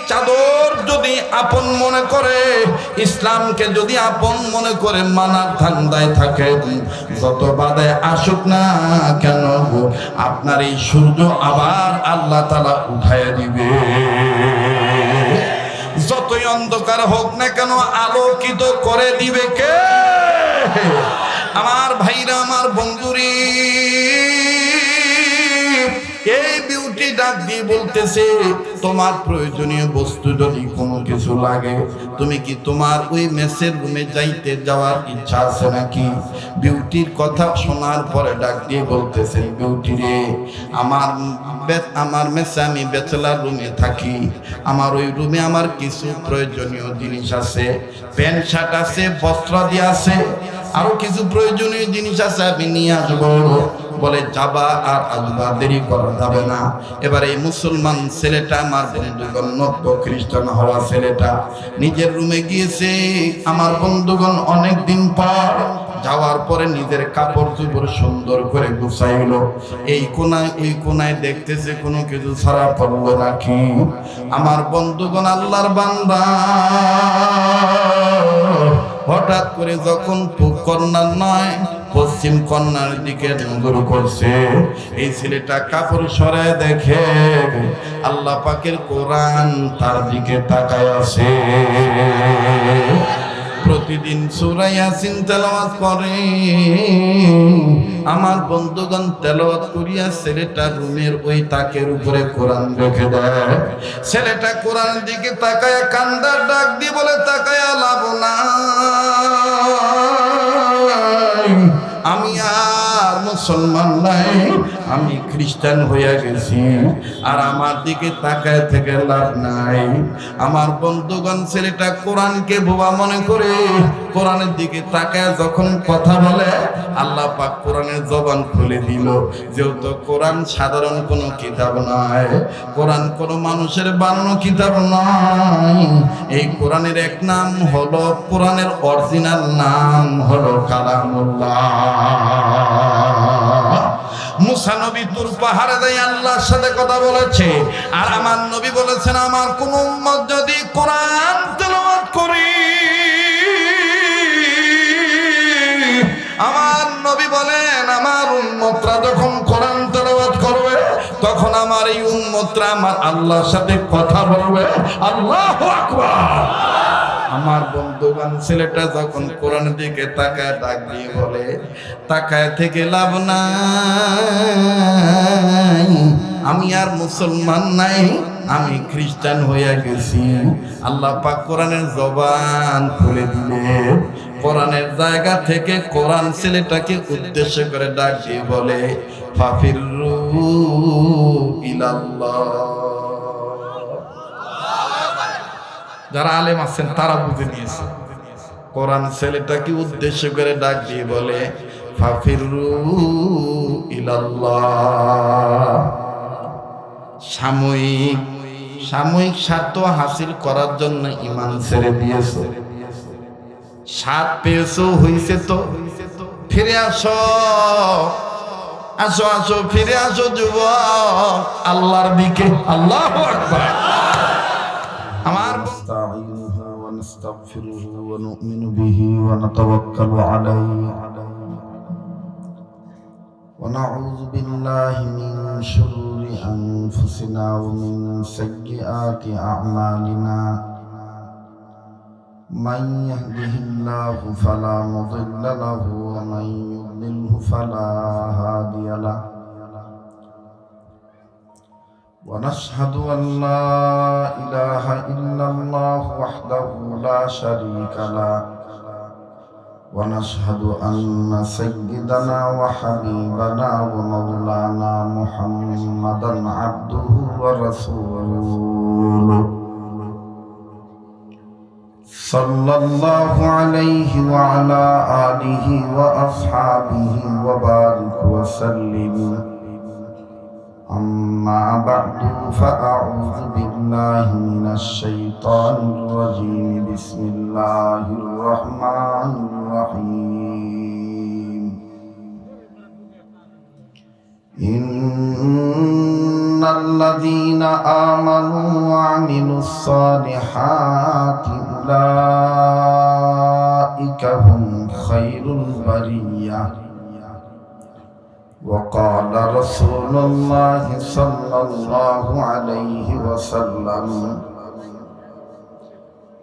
চাদর যদি আপন মনে করে, ইসলামকে যদি আপন মনে করে মানার ধান্দায় থাকে, যত বাধায় আসুক না কেন আপনার এই সূর্য আবার আল্লাহ তাআলা উঠাইয়া দিবে। যতই অন্ধকার হোক না কেন আলোকিত করে দিবে কে? আমার ভাইরা, আমার বন্ধুরি, এই বিউটি ডাক দিয়ে বলতেছে, তোমার প্রয়োজনীয় বস্তু যদি কোনো কিছু লাগে, তুমি কি তোমার ওই মেসের রুমে যাওয়ার ইচ্ছা আছে নাকি? বিউটির কথা শোনার পরে ডাক দিয়ে বলতেছে, বিউটি রে, আমার মেসে আমি ব্যাচেলার রুমে থাকি, আমার ওই রুমে আমার কিছু প্রয়োজনীয় জিনিস আছে, প্যান্ট শার্ট আছে, বস্ত্রাদি আছে, আরো কিছু প্রয়োজনীয় জিনিস আছে, আমি নিয়ে আসবো। বলে যাবা, আর আসবা, দেরি করা যাবে না। এবার এই মুসলমান ছেলেটা, আমার বন্ধুগণ, নব্য খ্রিস্টান হওয়া ছেলেটা নিজের রুমে গিয়েছে। আমার বন্ধুগণ অনেক দিন পর যাওয়ার পরে নিজের কাপড় চোপড় সুন্দর করে গুছাইলো। এই কোনায় ওই কোনায় দেখতেছে কোনো কিছু ছাড়া পড়লো নাকি। আমার বন্ধুগণ, আল্লাহর বান্দা হঠাৎ করে যখন পূব কর্নার নয় পশ্চিম কর্নার দিকে নজর করছে, এই ছেলেটা কাপড় সরায় দেখে আল্লাহ পাকের কোরআন তার দিকে তাকায় আছে। প্রতিদিন সূরা ইয়াসিন তেলাওয়াত করে। আমার বন্ধুগণ, তেলাওয়াত করিয়া ছেলেটা রুমের ওই তাকের উপরে কোরআন রেখে দেয়। ছেলেটা কোরআনের দিকে তাকায় কান্দার ডাক দিয়ে বলে, তাকায়া লাভ না, আমি আর মুসলমান নাই, আমি খ্রিস্টান হইয়া গেছি, আর আমার দিকে তাকায় থেকে লাভ নাই। আমার বন্ধুগণ, ছেলেটা কোরআনকে বোবা মনে করে কোরআনের দিকে তাকায় যখন কথা বলে, আল্লাহ পাক কোরআনের জবান খুলে দিল। যেহেতু কোরআন সাধারণ কোনো কিতাব নয়, কোরআন কোনো মানুষের বানানো কিতাব নয়, এই কোরআনের এক নাম হলো, কোরআনের অরিজিনাল নাম হলো কালামুল্লাহ। মুসা নবী তুর পাহাড়ে যাই আল্লাহর সাথে কথা বলেছে, আর আমার নবী বলেছেন, আমার কোন উম্মত যদি কোরআন তেলাওয়াত করে, আমার নবী বলেন, আমার উম্মতরা যখন কোরআন তেলাওয়াত করবে, তখন আমার এই উম্মতরা আমার আল্লাহর সাথে কথা বলবে। আল্লাহু আকবার। আমার বন্ধুগণ, ছেলেটা যখন কোরআনের দিকে তাকায় ডাক দিয়ে বলে, তাকায় থেকে লাভ নাই, আমি আর মুসলমান নাই, আমি খ্রিস্টান হইয়া গেছি। আল্লাহ পাক কোরআনের জবান খুলে দিলে, কোরআনের জায়গা থেকে কোরআন ছেলেটাকে উদ্দেশ্য করে ডাক দিয়ে বলে, ফাফিরু ইলাল্লাহ। যারা আলেম আছেন তারা বুঝে নিয়েছে, কোরআন ছেলেটাকে উদ্দেশ্য করে ডাক দিয়ে বলে, ফাফিরু ইলাল্লাহ। সাময়িক স্বার্থ হাসিল করার জন্য ঈমান ছেড়ে দিয়েছো, স্বাদ পেয়েছো, হইছে তো, ফিরে আসো, আসো আসো, ফিরে আসো যুবক আল্লাহর দিকে। আল্লাহু আকবার। আমার نستعينه ونستغفره ونؤمن به ونتوكل عليه ونعوذ بالله من شرور أنفسنا ومن سيئات أعمالنا من يهده الله فلا مضل له ومن يضلله فلا هادي له ونشهد أن لا إله إلا الله وحده لا شريك له ونشهد أن سيدنا وحبيبنا ومولانا محمدا عبده ورسوله صلى الله عليه وعلى آله وأصحابه وبارك وسلم. أما بعد فأعوذ بالله من الشيطان الرجيم. بسم الله الرحمن الرحيم. إن الذين آمنوا وعملوا الصالحات أولئك هم خير البرية وقال رسول الله صلى الله عليه وسلم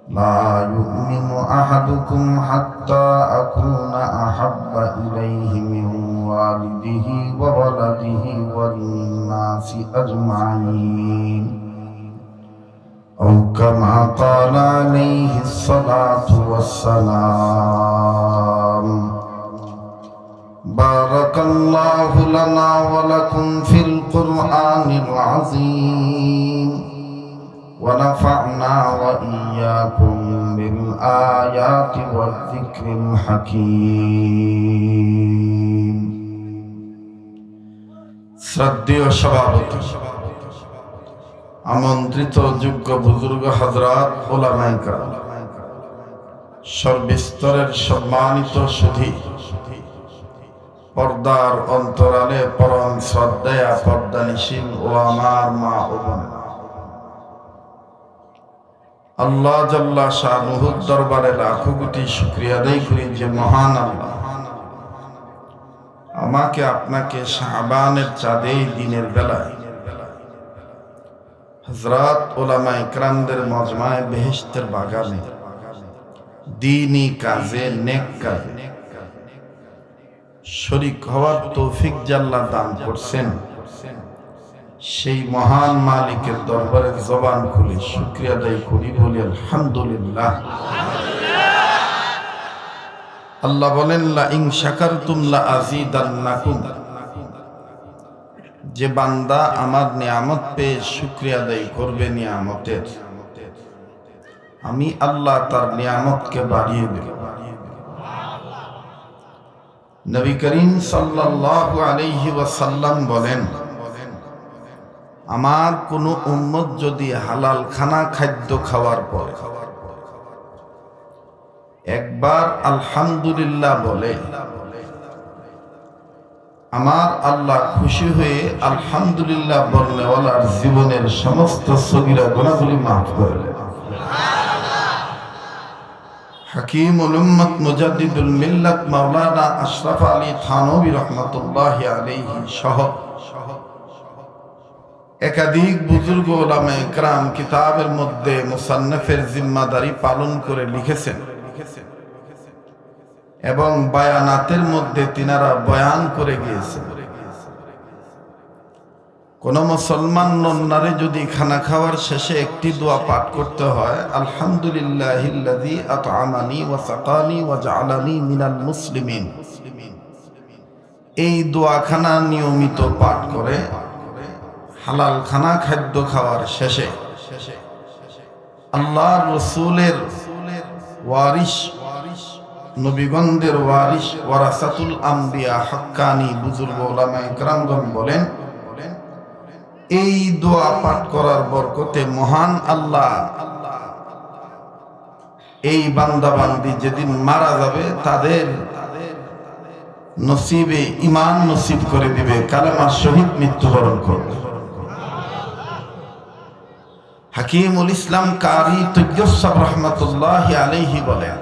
لا يؤمن أحدكم حتى أكون أحب إليه من والده وولده والناس أجمعين أو كما قال عليه الصلاة والسلام. بارك الله لنا ولكم في القرآن العظيم ونفعنا وإياكم بالآيات والذكر الحكيم. শ্রদ্ধেয় সভাপতি, আমন্ত্রিত যোগ্য বুজুর্গ হযরত উলামায়ে কেরাম, সর্বস্তরের সম্মানিত সুধী, পর্দার অন্তরালে পরম শ্রদ্ধেয়া পর্দানিশীল ও আমার মা ও বোনেরা, আল্লাহ জাল্লা শানুহুর দরবারে লাখো কোটি শুকরিয়া আদায় করি যে মহান আল্লাহ আমাকে আপনাকে শাবানের চাঁদে দিনের বেলায় হযরত উলামায়ে কেরামদের মজমায়ে বেহেশতের বাগানে দ্বীনি কাজে, নেক কাজে শরীক হওয়ার তৌফিক জাল্লা দান করছেন, সেই মহান মালিকের দরবারে জবান খুলে শুকরিয়া আদায় করি, বলি আলহামদুলিল্লাহ। আল্লাহ বলেন লা ইন শাকারতুম লা আযীদান্নাকুম, যে বান্দা আমার নিয়ামত পেয়ে শুকরিয়া আদায় করবে নিয়ামতের, আমি আল্লাহ তার নিয়ামতকে বাড়িয়ে দেব। নবী করিম সাল্লাল্লাহু আলাইহি ওয়াসাল্লাম বলেন, আমার কোন উম্মত যদি হালাল খানা খাদ্য খাওয়ার পর একবার আলহামদুলিল্লাহ বলে, আমার আল্লাহ খুশি হয়ে আলহামদুলিল্লাহ বলনেওয়ালার জীবনের সমস্ত সগীরা গুনাহগুলি মাফ করে দেন। হাকিমুল উম্মত মুজাদ্দিদুল মিল্লাত মাওলানা আশরাফ আলী থানভী রাহমাতুল্লাহি আলাইহি সহ একাধিক বুজুর্গ উলামায়ে কেরাম কিতাবের মধ্যে মুসান্নফের জিম্মাদারি পালন করে লিখেছেন এবং বায়ানাতের মধ্যে তিনারা বয়ান করে গিয়েছেন। কোন মুসলমান নন্নারে যদি খানা খাওয়ার শেষে একটি দোয়া পাঠ করতে হয়, আলহামদুলিল্লাহিল্লাযী আত'আমানি ওয়া সাকানি ওয়া জা'আলানি মিনাল মুসলিমিন, এই দোয়াখানা নিয়মিত পাঠ করে হালাল খানা খাদ্য খাওয়ার শেষে আল্লাহর রাসূলের ওয়ারিস, নবীগণদের ওয়ারিস, ওয়ারাসাতুল আম্বিয়া হাক্কানি বুজুর্গ উলামায়ে কেরামগণ বলেন, এই দোয়া পাঠ করার বরকতে মহান আল্লাহ এই বান্দা বান্দি যেদিন মারা যাবে তাদের নসিবে ঈমান নসিব করে দিবে, কালেমার শহীদ মৃত্যুবরণ করবে। হাকিমুল ইসলাম কারি তৈয়ব রাহমাতুল্লাহি আলাইহি বলেন,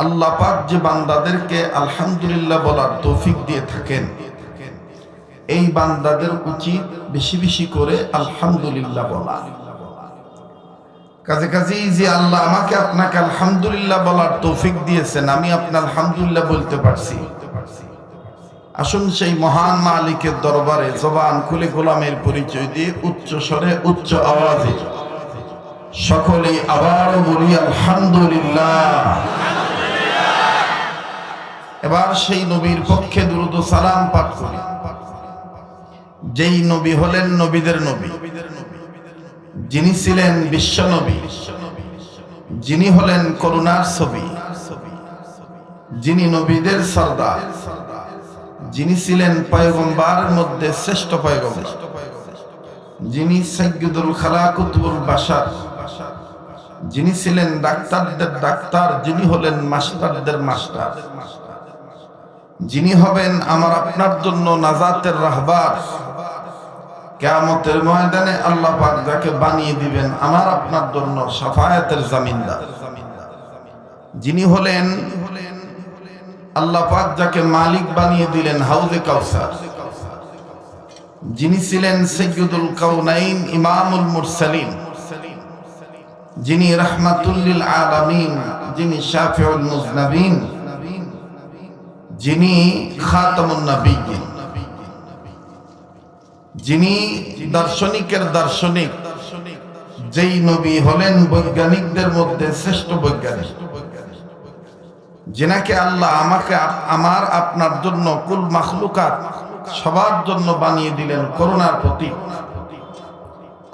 আল্লাহ পাক যে বান্দাদেরকে আলহামদুলিল্লাহ বলার তৌফিক দিয়ে থাকেন, এই বান্দাদের উচিত বেশি বেশি করে আলহামদুলিল্লাহ বলা। কাজে কাজে যে আল্লাহ আমাকে আপনাকে আলহামদুলিল্লাহ বলার তৌফিক দিয়েছেন, আমি আপনার আলহামদুলিল্লাহ বলতে পারছি, আসুন সেই মহান মালিকের দরবারে জবান খুলে গোলামের পরিচয় দিয়ে উচ্চ স্বরে উচ্চ আওয়াজে সকলেই আবারও বলি আলহামদুলিল্লাহ। এবার সেই নবীর পক্ষে দুরূদ ও সালাম পাঠ করি, যেই নবী হলেন নবীদের নবী, যিনি ছিলেন বিশ্ব নবী, যিনি হলেন করুণার ছবি, যিনি নবীদের সরদার, যিনি ছিলেন পয়গম্বরের মধ্যে শ্রেষ্ঠ পয়গম্বর, যিনি সাইয়্যিদুল খালাকুতুল বাশার, যিনি ছিলেন ডাক্তারদের ডাক্তার, যিনি হলেন মাস্টারদের মাস্টার, যিনি হবেন আমার আপনার জন্য নাজাতের রাহবার, কিয়ামতের ময়দানে আল্লাহ পাক যাকে বানিয়ে দিবেন আমার আপনার জন্য শাফায়াতের জামিনদার, যিনি হলেন আল্লাহ পাক যাকে মালিক বানিয়ে দিলেন হাউজে কাউসার, যিনি ছিলেন সাইয়্যিদুল কাউনাইন ইমামুল মুরসালিন, যিনি রাহমাতুল লিল আলামিন, যিনি শাফিউল মুজনাবিন, যিনি খাতামুন নবিয়্যিন, যিনি দার্শনিকের দার্শনিক, যেই নবী হলেন বৈজ্ঞানিকদের মধ্যে শ্রেষ্ঠ বৈজ্ঞানিক, যিনাকে আল্লাহ আমাকে আমার আপনার জন্য কুল মাখলুকাত সবার জন্য বানিয়ে দিলেন করুণার প্রতীক।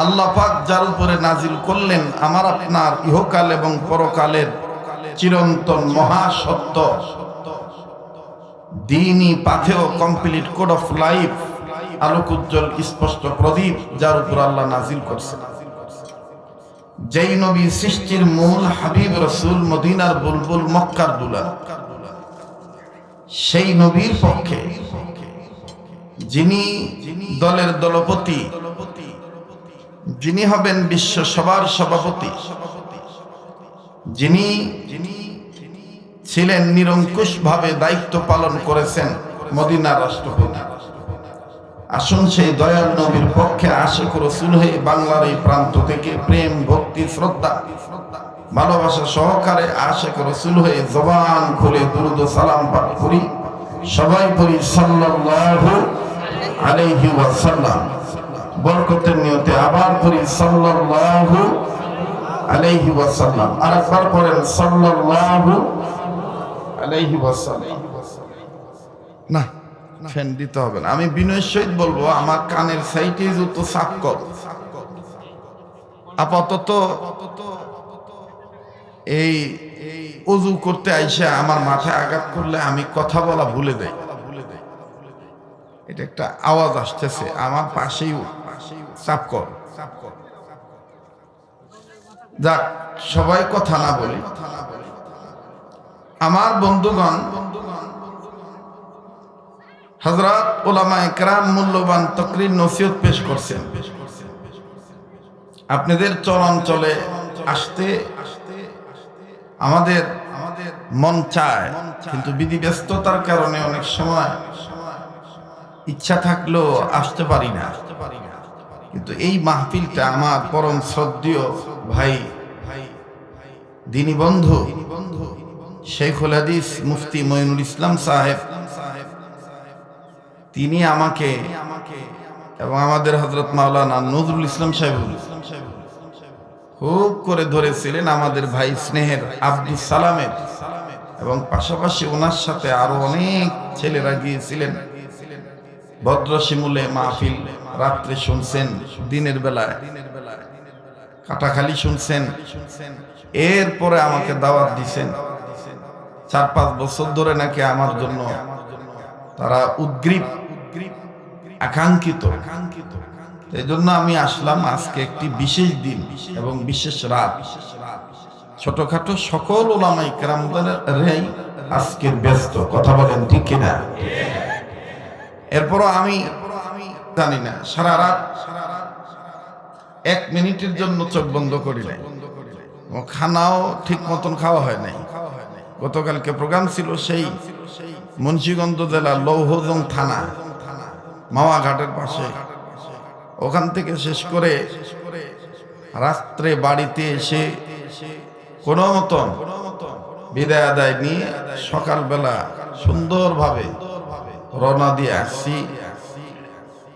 আল্লাহ পাক যার উপরে নাজিল করলেন আমার আপনার ইহকাল এবং পরকালের চিরন্তন মহাসত্য দ্বীনি পাথেয় কমপ্লিট কোড অফ লাইফ, আলোক উজ্জ্বল স্পষ্ট প্রদীপ, যার উপর আল্লাহ নাজিল করছেন। যেই নবী সৃষ্টির মূল হাবিব রসুল, মদিনার বুলবুল, মক্কার দুলা, সেই নবীর পক্ষে যিনি দলের দলপতি, যিনি হবেন বিশ্ব সভার সভাপতি, যিনি ছিলেন নিরঙ্কুশ ভাবে দায়িত্ব পালন করেছেন মদিনার রাষ্ট্রপতি। আসুন সেই দয়াল নবীর পক্ষে আশিক রাসূল হয়ে বাংলার এই প্রান্ত থেকে প্রেম, ভক্তি, শ্রদ্ধা, ভালোবাসা সহকারে আশিক রাসূল হয়ে জবান খুলে দুরূদ ও সালাম পাঠ করি। সবাই পড়ি সাল্লাল্লাহু আলাইহি ওয়াসাল্লাম। বরকতের নিয়তে আবার পড়ি সাল্লাল্লাহু আলাইহি ওয়াসাল্লাম। আরেকবার পড়েন সাল্লাল্লাহু আলাইহি ওয়াসাল্লাম। না, ফ্যান দিতে হবে না, আমি বিনয়ের সহিত বলবো আমার কানের সাইটে যত সাফ কর। আপাতত এই ওযু করতে আইসা আমার মাথায় আঘাত করলে আমি কথা বলা ভুলে যাই। এটা একটা আওয়াজ আসতেছে আমার পাশেই, সাফ কর। যাক, সবাই কথা না বলি। আমার বন্ধুগণ, হযরত উলামায়ে কেরাম মূল্যবান তাকরীর নসিহত পেশ করছেন। আপনাদের চলাচলে আসতে আমাদের মন চায়, কিন্তু বিধিব্যস্ততার কারণে অনেক সময় ইচ্ছা থাকলেও আসতে পারি না। কিন্তু এই মাহফিলটা আমার পরম শ্রদ্ধেয় ভাই, দ্বীনি বন্ধু শেখুল হাদিস মুফতি মঈনুল ইসলাম সাহেব, তিনি আমাকে এবং আমাদের হযরত মাওলানা নজরুল ইসলাম সাহেব খুব করে ধরেছিলেন আমাদের ভাই স্নেহের আব্দুল সালামের, এবং পাশাপাশি ওনার সাথে আরো অনেক ছেলেরা গিয়েছিলেন। ভদ্রশিমুলে মাহফিল রাত্রে শুনছেন, দিনের বেলায় কাটাখালি শুনছেন। এরপরে আমাকে দাওয়াত দিছেন। 4-5 বছর ধরে নাকি আমার জন্য তারা উদ্গ্রীব, আকাঙ্ক্ষিত। এই জন্য আমি আসলাম আজকে একটি বিশেষ দিন এবং বিশেষ রাত। ছোটখাটো সকল উলামায়ে কেরামদের আজকের ব্যস্ত, কথা বলেন ঠিক কিনা? এরপরও আমি জানি না, সারা রাত 1 মিনিটের জন্য চোখ বন্ধ করি নাই। খানাও ঠিক মতন খাওয়া হয় নাই। গতকালকে প্রোগ্রাম ছিল সেই মুন্সিগঞ্জ জেলার লৌহজং থানা মাওয়াঘাটের পাশে। ওখান থেকে শেষ করে রাত্রে বাড়িতে এসে কোনো মতন বিদায় আদায় নিয়ে সকালবেলা সুন্দরভাবে রওনা দিয়ে আসছি।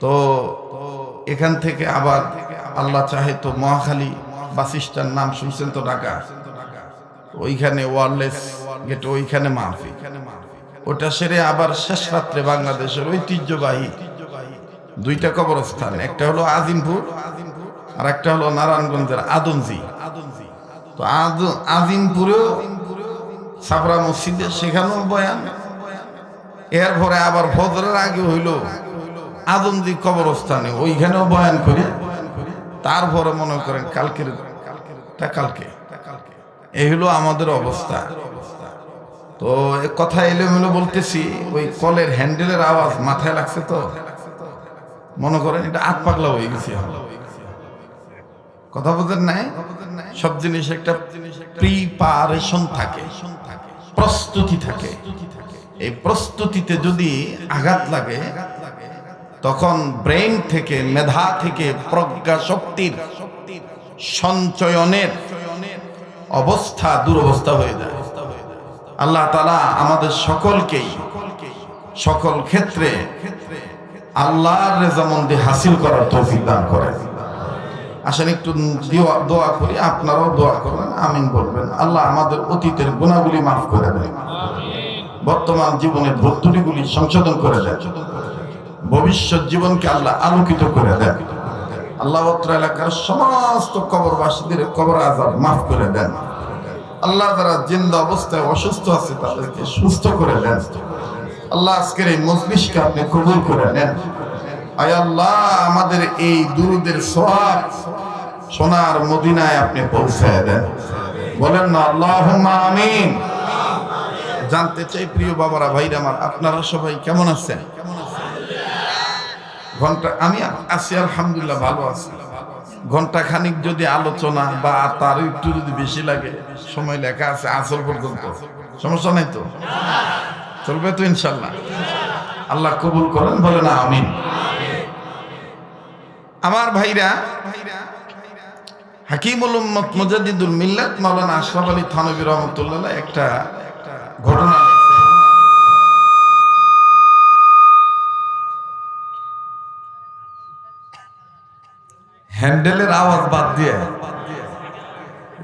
তো এখান থেকে আবার আল্লাহ চাহে তো মহাখালী বাস স্ট্যান্ড, নাম শুনছেন তো ঢাকা, ওইখানে ওয়ারলেস গেট, ওইখানে মাহফিল। ওটা সেরে আবার শেষ রাত্রে বাংলাদেশের ঐতিহ্যবাহী 2টা কবরস্থান, একটা হলো আজিমপুর আর একটা হলো নারায়ণগঞ্জের আদমজি। তো আজিমপুরেও ছাপড়া মসজিদে, সেখানেও বয়ান। এরপরে আবার ফজরের আগে হইল আদমজি কবরস্থানে, ওইখানেও বয়ান করে। তারপরে মনে করেন কালকে এই হলো আমাদের অবস্থা। তো কথা এলোমেলো বলতেছি, ওই কলের হ্যান্ডেলের আওয়াজ মাথায় লাগছে, তো মনে করেন এটা আট পাগলা হয়ে গেছে। কথা বোঝেন নাই? সব জিনিস একটা প্রিপারেশন থাকে, প্রস্তুতি থাকে। এই প্রস্তুতিতে যদি আঘাত লাগে তখন ব্রেন থেকে, মেধা থেকে প্রজ্ঞা শক্তির সঞ্চয়নের অবস্থা দুরবস্থা হয়ে যায়। আল্লাহ তাআলা আমাদের সকলকেই সকল ক্ষেত্রে আল্লাহর রেজামন্দি হাসিল করার তৌফিক দান করেন। আসেন একটু দোয়া করি, আপনারাও দোয়া করবেন, আমিন বলবেন। আল্লাহ আমাদের অতীতের গুনাহগুলি মাফ করে দেন, বর্তমান জীবনের ভুল ত্রুটিগুলি সংশোধন করে দেন, ভবিষ্যৎ জীবনকে আল্লাহ আলোকিত করে দেন। আল্লাহ অত্র এলাকার সমস্ত কবরবাসীদের কবর আযাব মাফ করে দেন। আল্লাহ যারা জিন্দা অবস্থায় অসুস্থ আছে তাদেরকে সুস্থ করে দেন। আল্লাহ আজকের এই মজলিসকে আপনি কবুল করে নেন। আয় আল্লাহ আমাদের এই দুরুদের সওয়াব সোনার মদিনায় আপনি পৌঁছায় দেন। বলেন না আল্লাহুম্মা আমিন। জানতে চাই প্রিয় বাবারা, ভাইরা আমার, আপনারা সবাই কেমন আছেন? ঘন্টা আমি আছি আলহামদুলিল্লাহ, ভালো আছি। ঘন্টা খানিক যদি আলোচনা বা তার একটু যদি বেশি লাগে, সময় লেখা আছে আসল পর্যন্ত, সমস্যা নাই তো? চলবে তো ইনশাল্লাহ? আল্লাহ কবুল করেন, বলে না আমিন। আমার ভাইরা, হাকিমুল উম্মত মুজাদ্দিদুল মিল্লাত মাওলানা আশরাফ আলী থানভী রহমাতুল্লাহ একটা ঘটনা হ্যান্ডেলের আওয়াজ বাদ দিয়ে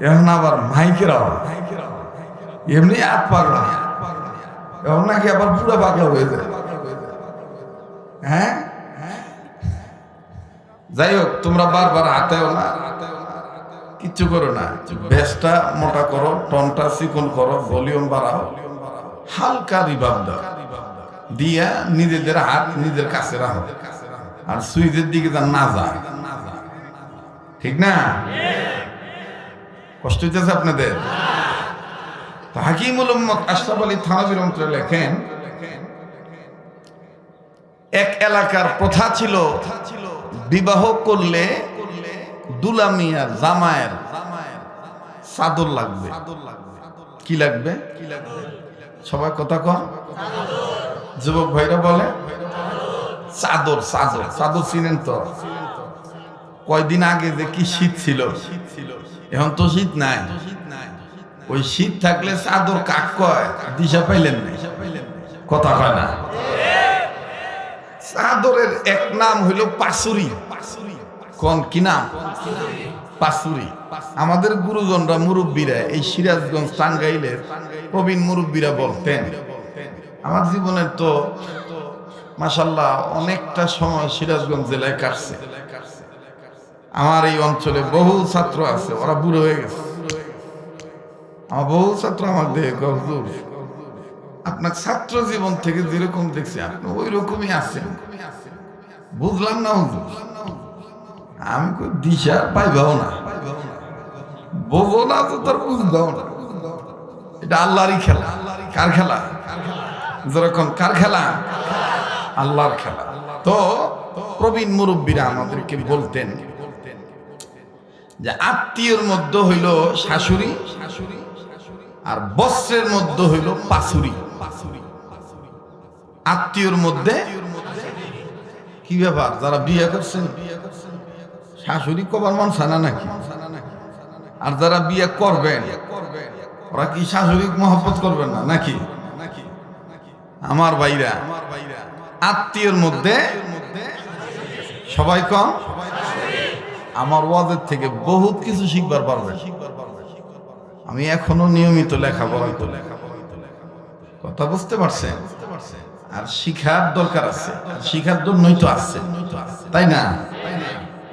এখন আবার মাইকের আওয়াজ, এমনি আট পাগলা, এখন নাকি আবার পুরো পাগলা হয়ে যায়। হ্যাঁ, যাই হোক, তোমরা বারবার হাতেও না, কিচ্ছু করো না, বেসটা মোটা করো, টনটা চিকন করো, ভলিউম বাড়াও, হালকা রিভাব দাও, দিয়া নিজেদের হাত নিজের কাছে রাখো, আর সুইচের দিকে না যায়, ঠিক না? কষ্ট হইতেছে আপনাদের? হাকিমুল উম্মত আশরাফ আলী থানভী রহমাতুল্লাহ লেখেন, এক এলাকার প্রথা ছিল বিবাহ করলে দুলা মিয়ার জামায়ের চাদর লাগবে। কি লাগবে? সবাই কথা কন, যুবক ভাইরা বলে চাদর। চাদর চাদর চিনেন তো? কয়দিন আগে যে কি শীত ছিল, এখন তো শীত নাই। ওই শীত থাকলে চাদর কাক কয়, দিশা পাইলেন না, কথা কয় না। চাদরের এক নাম হইল পাসুরি। কোন কি নাম? পাসুরি। আমাদের গুরুজনরা, মুরব্বীরা, এই সিরাজগঞ্জ টাঙ্গাইলের প্রবীণ মুরব্বীরা বলতেন, আমার জীবনের তো মাশাআল্লাহ অনেকটা সময় সিরাজগঞ্জ জেলায় কাটছে। আমার এই অঞ্চলে বহু ছাত্র আছে, ওরা বুড়ো হয়ে গেছে। আমার বহু ছাত্র আমার দেখে, হুজুর আপনার ছাত্র জীবন থেকে যেরকম দেখছি আপনি ওই রকমই আছেন। বুঝলাম না হুজুর, আমি দিশা পাইবাও না, বোঝো না তো তার বুঝবাও না। এটা আল্লাহরই খেলা। কার খেলা? যেরকম কার খেলা? আল্লাহর খেলা। তো প্রবীণ মুরব্বীরা আমাদেরকে বলতেন যে আত্মীয়র মধ্যে হইল শাশুড়ি, আর বস্ত্রের মধ্যে হইল পাসুরি। আত্মীয়র মধ্যে কি ব্যাপার? যারা বিয়ে করছেন, শাশুড়ি কবার মন সানা নাকি? আর যারা বিয়ে করবেন ওরা কি শাশুড়ি মহব্বত করবেন না নাকি? আমার ভাইরা, আত্মীয়র মধ্যে সবাই কম। আমার ওয়াজের থেকে বহুত কিছু শিখবার পারবেন। আমি এখনো নিয়মিত লেখাপড়া করি, কথা বুঝতে পারছেন? আর শিখার দরকার আছে, শিখার জন্যই তো আছে, তাই না?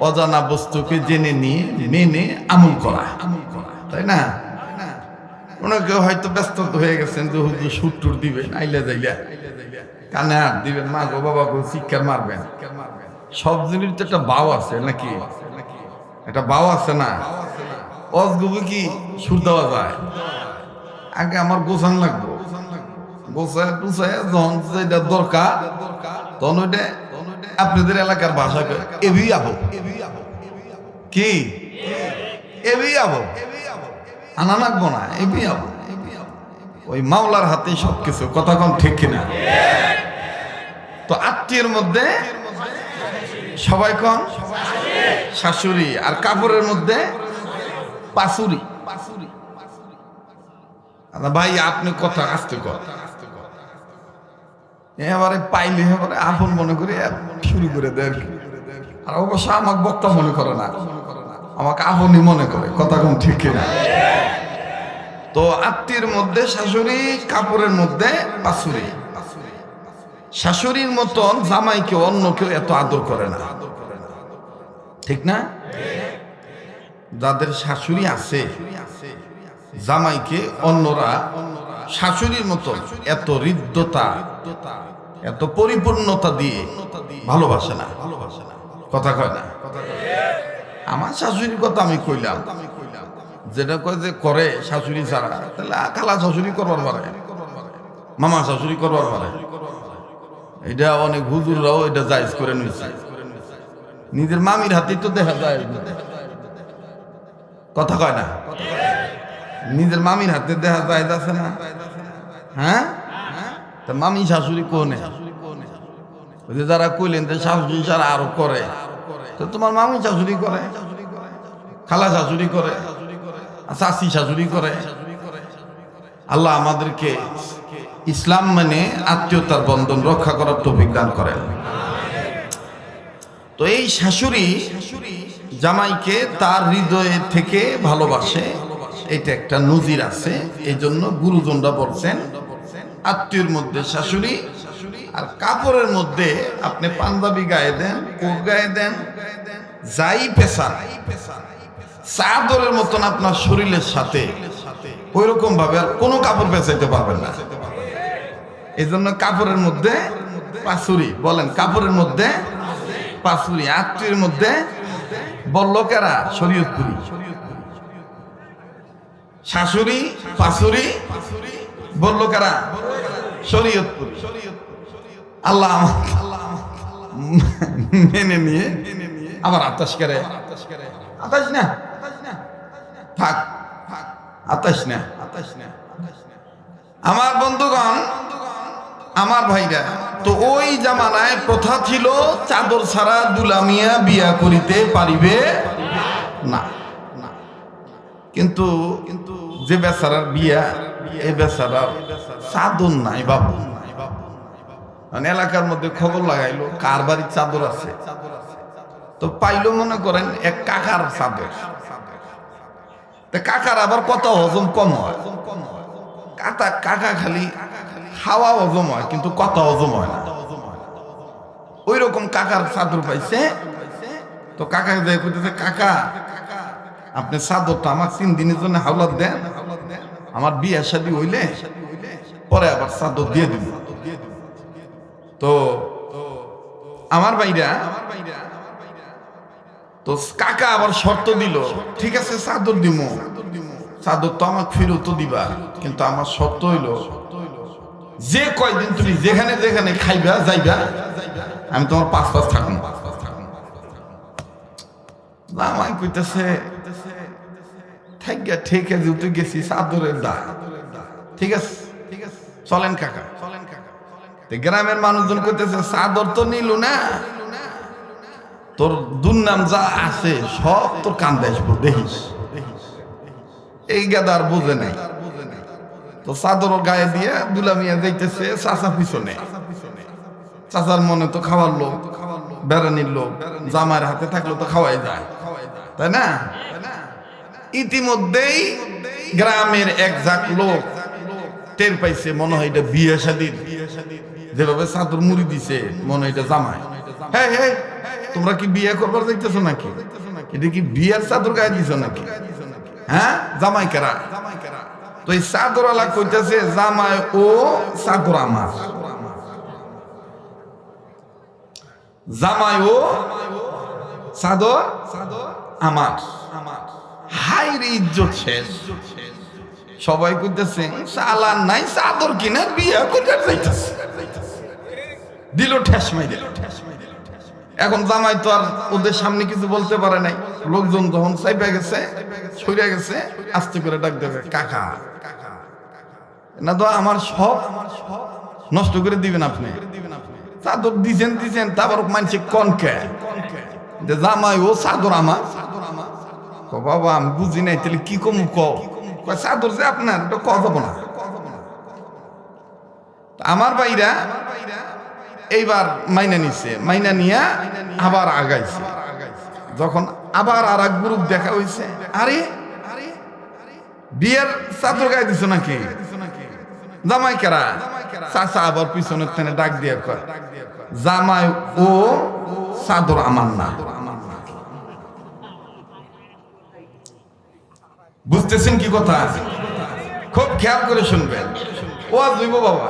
অজানা বস্তুকে জেনে নিয়ে মেনে আমল করা, তাই না? অনেকে হয়তো ব্যস্ত হয়ে গেছেন যে হুজুর সুর টুর দিবেন, আইলে যাইলে কানে হাত দিবেন, মা গো বাবা গো শিক্ষার মারবেন। সব জিনিস তো একটা বাও আছে নাকি? একটা বাও আছে না? অজগুবি কি সুর দেওয়া যায়? আগে আমার গোছান লাগবো, গোছায় টুছায় যখন যেটা দরকার তখন ওইটা আপনাদের এলাকার ভাষা এবি আবো কি এবি আবো আনা লাগবো না এবি আবো ওই মাওলার হাতে সবকিছু কথা কম ঠিক কিনা তো আত্মীয়ের মধ্যে সবাই কন শাশুড়ি আর কাপড়ের মধ্যে পাসুরি ভাই আপনি কথা আসতে কথা এবারে পাইলে এবারে আপন মনে করে শুরু করে দেয় আর অবশ্য আমাকে বক্তা মনে করে না আমাকে আপনই মনে করে কথা কম ঠিক কিনা তো আত্মীয়ের মধ্যে শাশুড়ি কাপড়ের মধ্যে পাসুরি শাশুড়ির মতন জামাইকে অন্য কেউ এত আদর করে না ঠিক না যাদের শাশুড়ি আছে জামাইকে অন্যরা শাশুড়ির মতন এত হৃদ্যতা এত পরিপূর্ণতা দিয়ে ভালোবাসে না কথা কয় না আমার শাশুড়ির কথা আমি কইলাম যেটা কয় যে করে শাশুড়ি ছাড়া তাহলে খালা শাশুড়ি করবার পারে মামা শাশুড়ি করবার পারে এটা অনেক হুজুররাও এটা জায়েজ করে নিয়েছে নিজের মামির হাতেই তো দেখা যায় কথা কয় না নিজের মামির হাতে দেখা যায় আছে না হ্যাঁ তা মামি শাশুড়ি কোনে যারা কইলেন যে শাশুড়ি ছাড়া আরো করে তো তোমার মামি শাশুড়ি করে খালা শাশুড়ি করে চাচি শাশুড়ি করে আল্লাহ আমাদেরকে ইসলাম মানে আত্মীয়তার বন্ধন রক্ষা করার তৌফিক দান করেন তো এই শাশুড়ি জামাইকে তার হৃদয়ে থেকে ভালোবাসে এটা একটা নজির আছে এই জন্য গুরুজনরা বলছেন আত্মীয়ের মধ্যে শাশুড়ি আর কাপড়ের মধ্যে আপনি পাঞ্জাবি গায়ে দেন কোট গায়ে দেন যাই পেশান চাদরের মতন আপনার শরীরের সাথে ওই রকম ভাবে আর কোনো কাপড় পেঁচাইতে পারবেন না এই জন্য কাপড়ের মধ্যে পাসুরি বলেন কাপড়ের মধ্যে পাসুরি আত্মীয়ের মধ্যে বল্লকেরা শরীয়তপুরি শাশুড়ি পাসুরি বল্লকেরা শরীয়তপুরি আল্লাহ মেনে নিয়ে আবার আতাশ করে আতাশ না থাক আতাশ না আমার বন্ধুগণ আমার ভাইরা তো ওই জামানায় প্রথা ছিল চাদর ছাড়া দুলামিয়া বিয়া করিতে পারিবে না কিন্তু যে বেচারার বিয়া এই বেচারার চাদর নাই বাবু মানে এলাকার মধ্যে খবর লাগাইলো কার বাড়ির চাদর আছে তো পাইলো মনে করেন এক কাকার চাদর কাকার আবার কত হজম কম হয় কাকা খালি হাওয়া হজম হয় কিন্তু কথা হজম হয় না ওই রকম কাকার চাদর পাইছে তো কাকা যাই কইতেছে কাকা আপনি চাদরটা আমার 3 দিনের জন্য হাওলাত দেন আমার বিয়ে শাদী হইলে পরে আবার চাদর দিয়ে দিব তো আমার ভাইরা তো কাকা আবার শর্ত দিল ঠিক আছে চাদর দিব চাদর তো আমাকে ফেরত দিবা কিন্তু আমার শর্ত হইল যে কয়দিন তুমি যেখানে যেখানে খাইবা যাইবা আমি তোমার 5 থাকুন আমায় কইতেছে ঠিক আছে যেহেতু গেছি চাদরের দা ঠিক আছে চলেন কাকা গ্রামের মানুষজন কইতেছে চাদর তো নিল না তোর দুর্নাম যা আছে সব তোর কান্দে আসবো দেখিস এই গাদার বুঝে নাই তো চাদর গায়ে দিয়ে দুলামিয়া যাইতেছে চাচা পিছনে চাচার মনে তো খাওয়ার লোক বেড়ানির লোক জামার হাতে থাকলে তো খাওয়াই যায় তাই না ইতিমধ্যেই গ্রামের এক ঝাঁক লোক টের পাইছে মনে হয় এটা বিয়ে শাদীর যেভাবে চাদর মুড়ি দিছে মনে হয় এটা জামাই হ্যাঁ হ্যাঁ তোমরা কি বিয়ে করবার যাইতেছো নাকি এটা কি বিয়ের চাদর গায়ে দিছো নাকি হ্যাঁ জামাই কেরা তো এই চাদরওয়ালা কইতেছে জামাই ও চাদর আমার জামাই ও চাদর আমার হাই রে ইজ্জত শেষ সবাই কইতেছে চালান নাই, চাদর কিনা বিয়া করে যাইতেছে, দিল ঠেস মাইরে। এখন জামাই তো আর ওদের সামনে কিছু বলতে পারে নাই। লোকজন যখন চাইপা গেছে, সইরা গেছে, আস্তে করে ডাক দেবে কাকা, না তো আমার সব নষ্ট করে দিবেন আপনি। চাদর দিছেন তারপর মানছে কনকে যে জামাই ও চাদর আমার। বাবা আমি বুঝি নাই, তাহলে কি কম চাদর যে আপনার এটা ক যাব না। আমার ভাইরা এইবার মাইনা নিছে, মাইনা নিয়া আবার আগাইছে। যখন আবার আর এক গ্রুপ দেখা হইছে, আরে বিয়ের চাদর গায়ে দিছ নাকি? জামাই কেরা? চাচা আবার পিছনের টেনে ডাক দিয়ে কয় জামাই ও চাদর আমার না। বুঝতেছেন কি কথা? খুব খেয়াল করে শুনবেন। ও জৈব বাবা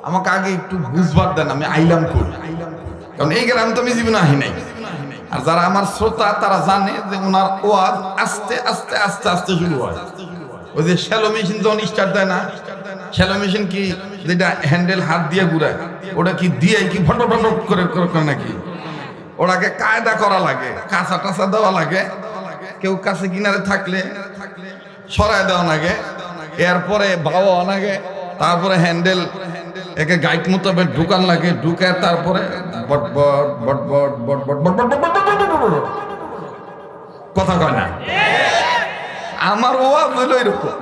আমাকে আগে একটু বুঝবার দেন, আমি আইলাম করি, কারণ এই গ্রামে তো আমি জীবনে আহি নাই। আর যারা আমার শ্রোতা তারা জানে যে ওনার ওয়াজ আস্তে আস্তে আস্তে আস্তে শুরু হয়। ওই যে শ্যালো মেশিন যখন স্টার্ট দেয় না, শ্যালো মেশিন কি যেটা হ্যান্ডেল হাত দিয়ে ঘুরায়, ওটা কি দিয়ে কি ফটো ফটো করে করে নাকি? ওটাকে কায়দা করা লাগে, কাঁচা টাচা দেওয়া লাগে, কেউ কাছে কিনারে থাকলে সরাই দেওয়া লাগে, এরপরে বাওয়া লাগে, তারপরে হ্যান্ডেল একে গাইড মোতাবেক ঢুকান লাগে, ঢুকে তারপরে কথা কয় না। আমার ওয়াজ হইল এরকম,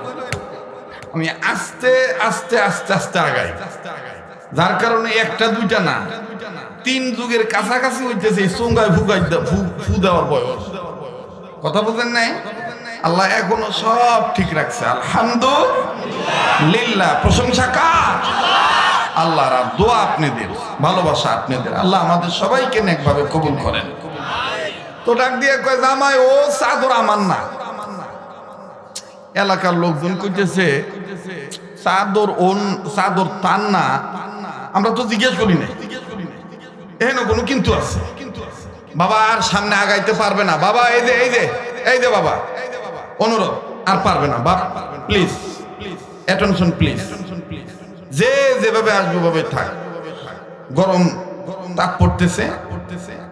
আমি আস্তে আস্তে আস্তে আস্তে আগাই, যার কারণে একটা দুইটা না, 3 যুগের কাছাকাছি হইতেছে চোঙ্গায় ফু দেওয়ার বয়স। কথা বলতেন নাই? আল্লাহ এখনো সব ঠিক রাখছে, আলহামদুলিল্লাহ। প্রশংসা কার? আল্লাহর। আর দোয়া আপনাদের, ভালোবাসা আপনাদের। আল্লাহ আমাদের সবাইকে নেকভাবে কবুল করেন। তো ডাক দিয়ে কয় জামাই ও চাদর আমার না। এলাকার লোকজন কইতেছে চাদর চাদর তার না, আমরা তো জিজ্ঞেস করি নাই, এখানে কোনো কিন্তু আছে। বাবা আর সামনে আগাইতে পারবে না, বাবা এই যে এই যে এই যে বাবা অনুরোধ, আর পারবে না বাপ, প্লিজ অ্যাটেনশন প্লিজ, যে যেভাবে আসবে ভাবে থাক। গরম তাপ পড়তেছে,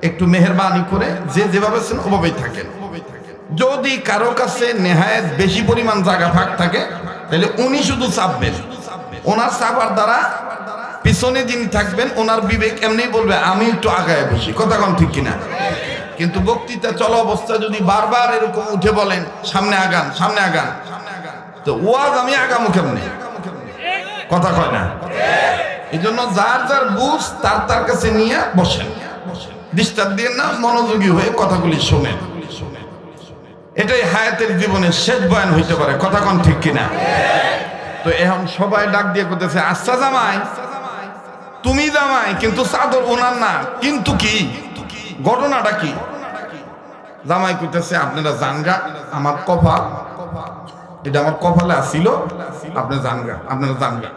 একটু মেহেরবানি করে যে যেভাবে আছেন ওভাবেই থাকেন। যদি কারো কাছে নেহায়েত বেশি পরিমাণ জায়গা ফাঁক থাকে তাহলে উনি শুধু চাপবেন, ওনার চাপার দ্বারা পিছনে যিনি থাকবেন ওনার বিবেক এমনি বলবে আমি একটু আগায় বসি। কথা কোন ঠিক কিনা? কিন্তু বক্তৃতা চলা অবস্থা যদি বারবার এরকম উঠে বলেন সামনে আগান সামনে আগান, তো ওয়াজ আমি আগামো কেমনে? কথা কয় না। এই জন্য যার যার বুঝ তার তার কাছে নিয়ে বসেন, ডিস্টার্ব দিয়ে না, মনোযোগী হয়ে কথাগুলি শোনেন। এটাই হায়াতের জীবনের শেষ বয়ান হইতে পারে। কথা কোন ঠিক কিনা? তো এখন সবাই ডাক দিয়ে করতেছে আচ্ছা জামাই তুমি জামাই, কিন্তু চাদর ওনার না, কিন্তু কি ঘটনাটা কি? জামাই কইতেছে আপনারা জানগা, আমার কপাল এটা আমার কপালে আসিল, আপনি জানগা, আপনারা জানগা।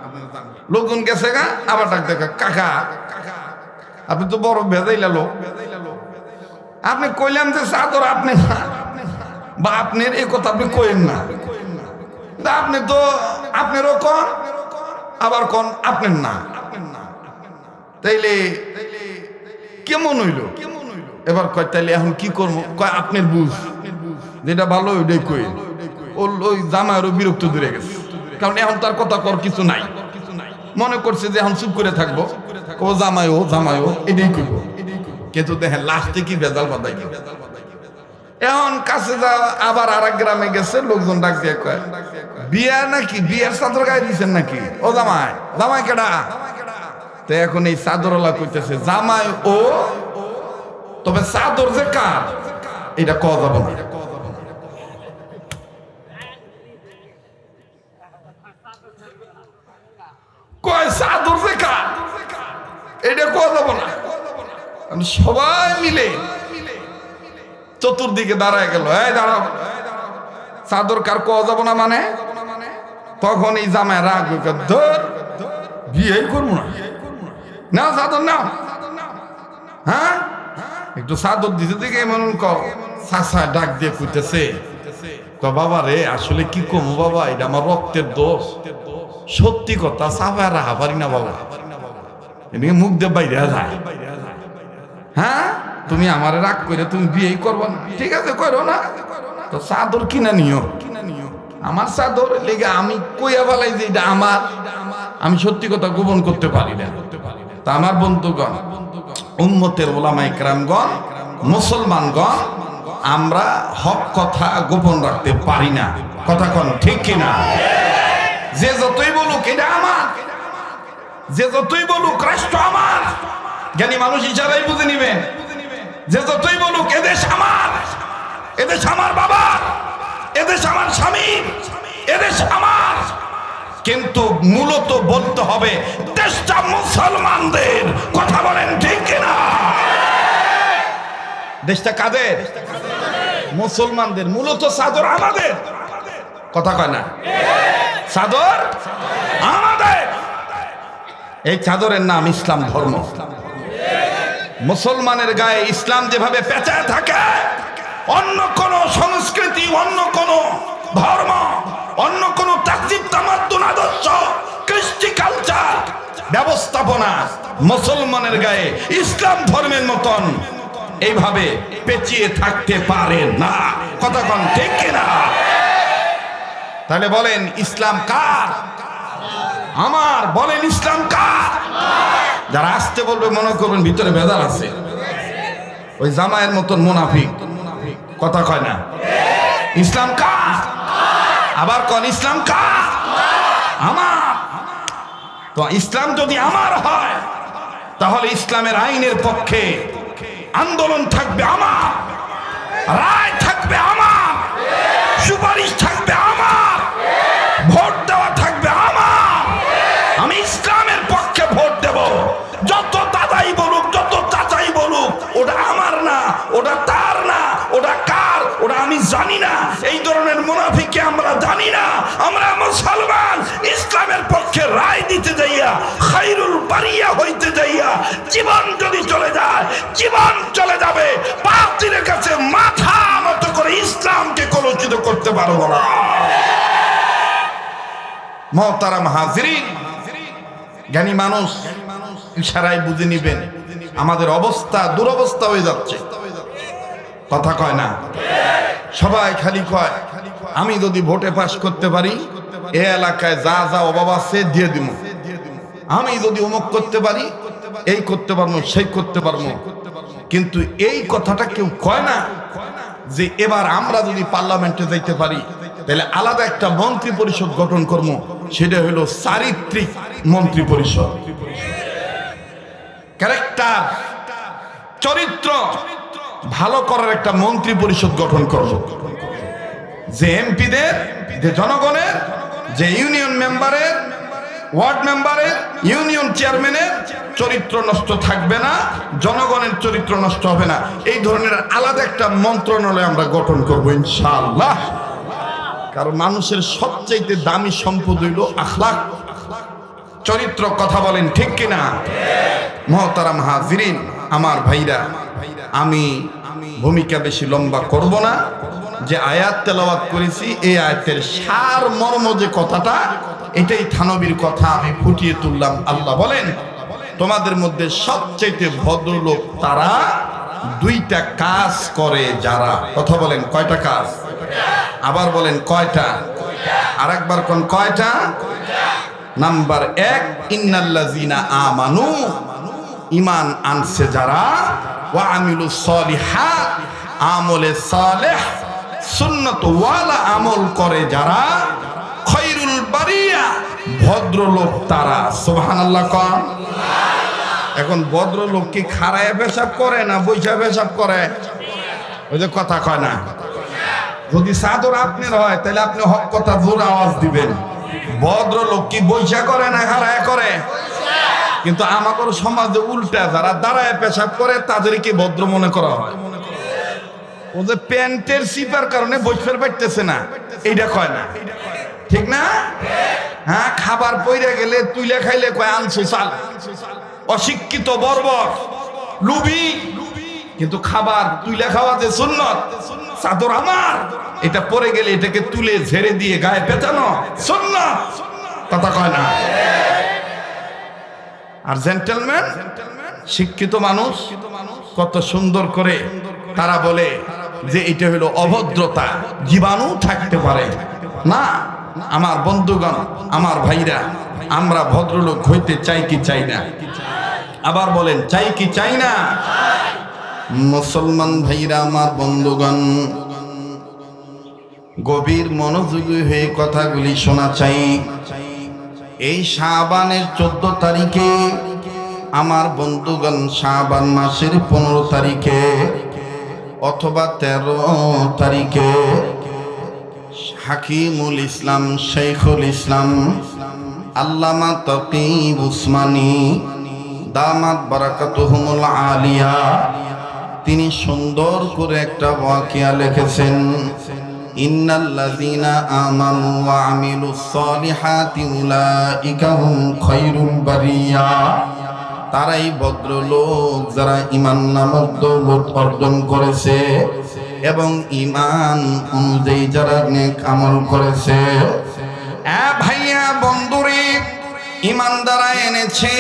লোকজন গেছে গা, আবার ডাক দেখা কাকা আপনি তো বড় ভেজাই লালো, আপনি কইলাম যে চাদর আপনি না, বা আপনার এই কথা আপনি কইেন না, আপনি তো আপনারও কন আবার কন আপনার না, তাইলে কেমন হইল? এবার কয় তাইলে এখন কি করবো? কয় আপনার বুঝ যেটা ভালো ওইটাই কই। ওই জামাইয়েরও বিরক্ত দূরে গেছে, কারণ এখন তার কথা কর কিছু নাই, মনে করছে যে এখন চুপ করে থাকবো, ও জামাইও এটাই কইব। কিন্তু দেখেন লাস্টে কি বেজাল বাদাই। এখন কাছে যা আবার আর এক গ্রামে গেছে, লোকজন ডাক দিয়ে কয় বিয়া নাকি, বিয়ের চাদর গায়ে দিচ্ছেন নাকি? ও জামাই কেডা? তো এখন এই চাদরওয়ালা কইতেছে জামাই ও, তবে চাদর যে কার এটা ক যাব না। কয় চাদর যে কার এটা ক যাব না। সবাই মিলে চতুর্দিকে দাঁড়ায় গেল, এই দাঁড়াও, চাদর কার ক যাব না মানে? তখন এই জামাই রাগ ধর বিয়ে করবো না, চাদর নাও। হ্যাঁ একটু চাদর দিতে দিকে এমন চাষা ডাক দিয়ে কইতেছে তো বাবা রে আসলে কি কমু বাবা, এটা আমার রক্তের দোষ, সত্যি কথা সাফায় রাখা পারি না বাবা, এদিকে মুখ দিয়ে বাইরে যায়। হ্যাঁ তুমি আমারে রাগ করে তুমি বিয়েই করবো না, ঠিক আছে করো না, তো চাদর কিনা নিও, আমার চাদর লেগে আমি কইয়া বলাই যে এটা আমার, আমি সত্যি কথা গোপন করতে পারি না। তা আমার বন্ধুগণ, উম্মতের ওলামায়ে কেরামগণ, মুসলমানগণ, আমরা হক কথা গোপন রাখতে পারি না, কথা কোন ঠিক কিনা? যে যতই বলুক এটা আমার, যে যতই বলুক রাষ্ট্র আমার, জ্ঞানী মানুষ ইশারাই বুঝে নিবেন, যে যতই বলুক এদেশ আমার, এদেশ আমার বাবা, এদেশ আমার স্বামী, এদেশ আমার, কিন্তু মূলত বলতে হবে দেশটা মুসলমানদের, কথা বলেন ঠিক কিনা? দেশটা কাদের? মুসলমানদের, মূলত চাদর আমাদের, কথা কয় না? চাদর আমাদের, এই চাদরের নাম ইসলাম ধর্ম। মুসলমানের গায়ে ইসলাম যেভাবে পেঁচায় থাকে, অন্য কোন সংস্কৃতি, অন্য কোন ধর্ম, অন্য কোন তাকজিব তামাদ্দুন আদর্শ, কৃষ্টি কালচার ব্যবস্থাপনা মুসলমানের গায়ে ইসলাম ধর্মের মতন এইভাবে পেঁচিয়ে থাকতে পারে না, কথা কোন ঠিক কিনা? তাহলে বলেন ইসলাম কার? আমার। বলেন ইসলাম কার? যারা আসতে বলবে মনে করবেন ভিতরে ভেজাল আছে, ওই জামায়ের মতন মুনাফিক, কথা কয় না। ইসলাম কার? আবার কোন ইসলাম কার? আমার। তো ইসলাম যদি আমার হয় তাহলে ইসলামের আইনের পক্ষে আন্দোলন থাকবে আমার, রায় থাকবে আমার, সুপারিশ থাকবে আমার, ভোট দেওয়া থাকবে আমার। আমি ইসলামের পক্ষে ভোট দেব, যত দাদাই বলুক, যত চাচাই বলুক, ওটা আমার না, ওটা তার না, ওটা কার, ওটা আমি জানি না। এই ধরনের মুনাফিককে আমরা জানি না। আমরা মুসলমান, ইসলামের পক্ষে রায় দিতে যাইয়া, খায়রুল বারিয়া হইতে যাইয়া জীবন যদি চলে যায়, জীবন চলে যাবে, বাতিলের কাছে মাথা নত করে ইসলামকে কলুষিত করতে পারবো না। মুহতারাম হাজিরিন, জ্ঞানী মানুষ ইশারায় বুঝে নিবেন আমাদের অবস্থা দুরবস্থা হয়ে যাচ্ছে, কথা কয় না? সবাই খালি কয় আমি যদি ভোটে পাস করতে পারি, এ এলাকায় যা যা অভাব আছে দিয়ে দিব, আমি যদি অমুক করতে পারি, এই করতে পারবো, সেই করতে পারবো। কিন্তু এই কথাটা কেউ কয় না যে এবার আমরা যদি পার্লামেন্টে যাইতে পারি তাহলে আলাদা একটা মন্ত্রী পরিষদ গঠন করবো, সেটা হলো চারিত্রিক মন্ত্রী পরিষদ, ক্যারেক্টার, চরিত্র ভালো করার একটা মন্ত্রী পরিষদ গঠন করব, যে এমপিদের, যে জনগণের, যে ইউনিয়ন মেম্বারের, ওয়ার্ড মেম্বারের, ইউনিয়ন চেয়ারম্যানের চরিত্র নষ্ট থাকবে না, জনগণের চরিত্র নষ্ট হবে না। এই ধরনের আলাদা একটা মন্ত্রণালয় আমরা গঠন করব ইনশাআল্লাহ। কারণ মানুষের সবচেয়ে দামি সম্পদ হইল আখলাক, চরিত্র, কথা বলেন ঠিক কিনা? মুহতারাম হাজিরিন, আমার ভাইরা, আমি ভূমিকা বেশি লম্বা করব না। যে আয়াত তেলাওয়াত করেছি, এই আয়াতের সার মর্ম যে কথাটা, এটাই থানবীর কথা আমি ফুটিয়ে তুললাম। আল্লাহ বলেন, তোমাদের মধ্যে সবচেয়ে ভদ্রলোক তারা দুইটা কাজ করে যারা, কথা বলেন কয়টা কাজ? আবার বলেন কয়টা? আর একবার কোন কয়টা? নাম্বার 1, ইন্নাল্লাযীনা আমানু, ঈমান আনছে যারা, ওয়া আমিলুস সলিহাত, আমলে সালেহ সুন্নাত ওয়ালা আমল করে যারা, খায়রুল বারিয়া, ভদ্রলোক তারা। সুবহানাল্লাহ কোন? এখন ভদ্রলোক কি খাড়ায় পেশাব করে না বইসা পেশাব করে? ওই যে কথা কয় না, যদি চাদর আপনার হয় তাহলে আপনি হক কথা জোর আওয়াজ দিবেন। ভদ্রলোক কি বইসা করে না খাড়ায় করে? কিন্তু আমাদের সমাজে উল্টা, যারা দাঁড়ায় পেশাব করে তাদেরকে ভদ্র মনে করা হয়। ও যে প্যান্টের সিপার কারণে বইফের পাইতেছে না, এইটা কয় না, ঠিক না? হ্যাঁ, খাবার পইরা গেলে তুইলে খাইলে কয় আনছো চাল। অশিক্ষিত, বর্বর, লুবি, কিন্তু খাবার তুলে খাওয়া যে সুন্নত, চাদর আমার, এটা পরে গেলে এটাকে তুলে ঝেড়ে দিয়ে গায়ে পেঁচানো সুন্নত, কথা কয় না। আর জেন্টলম্যান শিক্ষিত মানুষ কত সুন্দর করে তারা বলে যে এটা হলো অভদ্রতা, জীবাণু থাকতে পারে না। আমার বন্ধুগণ, আমার ভাইরা, আমরা ভদ্রলোক হইতে চাই কি চাই না? আবার বলেন, চাই কি চাই না? মুসলমান ভাইরা, আমার বন্ধুগণ, গভীর মনোযোগী হয়ে কথাগুলি শোনা চাই। এই শাবানের 14 তারিখে আমার বন্ধুগণ, শাবান মাসের 15 তারিখে অথবা 13 তারিখে হাকিমুল ইসলাম, শেখুল ইসলাম আল্লামা তকি উসমানী দামাত বারাকাতুহুমুল আলিয়া, তিনি সুন্দর করে একটা ওয়াকিয়া লিখেছেন। ইন্নাল্লাযীনা আমানু ওয়া আমিলুস সলিহাতি উলাইকা হুম খায়রুল বারিয়া, তারাই ভদ্রলোক যারা ঈমান নামক দৌলত অর্জন করেছে এবং ঈমান অনুযায়ী যারা নেক আমল করেছে। ভাইয়া বন্ধুরে, ঈমান দ্বারা এনেছে,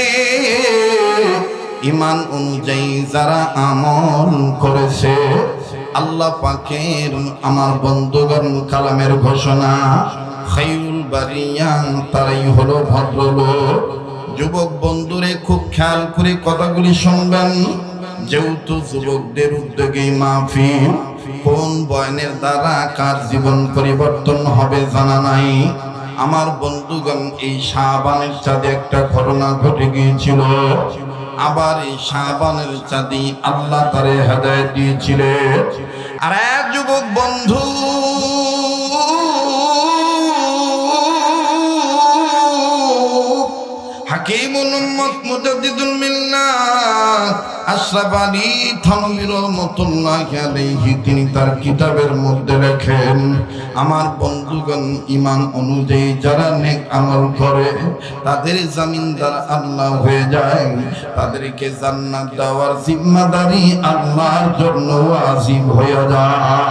ঈমান অনুযায়ী যারা আমল করেছে, আল্লাহ পাকের আমার বন্ধুগণ কালামের ঘোষণা, খায়রুল বারিয়া, তারাই হলো ভদ্রলোক। যুবক বন্ধুরে, খুব খেয়াল করে কথাগুলি শুনবেন, যেহেতু যুবকদের উদ্যোগে মাহফিল, কোন বয়ানের দ্বারা কার জীবন পরিবর্তন হবে জানা নাই। আমার বন্ধুগণ, এই শাবানের চাঁদে একটা ঘটনা ঘটে গিয়েছিল। আবার এই শাবানের চাঁদে আল্লাহ তারে হেদায়েত দিয়েছিলেন। আর এক যুবক বন্ধু হাকিমুল উম্মত মুজাদ্দিদুল মিল্লাত আশরাফ আলী থানভী রাহমাতুল্লাহি আলাইহি, তিনি তার কিতাবের মধ্যে লেখেন, আমার বন্ধুগণ, ঈমান অনুযায়ী যারা নেক আমল করে তাদের জামিনদার আল্লাহ হয়ে যায়, তাদেরকে জান্নাত দেওয়ার জিম্মাদারি আল্লাহর জন্য ওয়াজিব হয়ে যায়।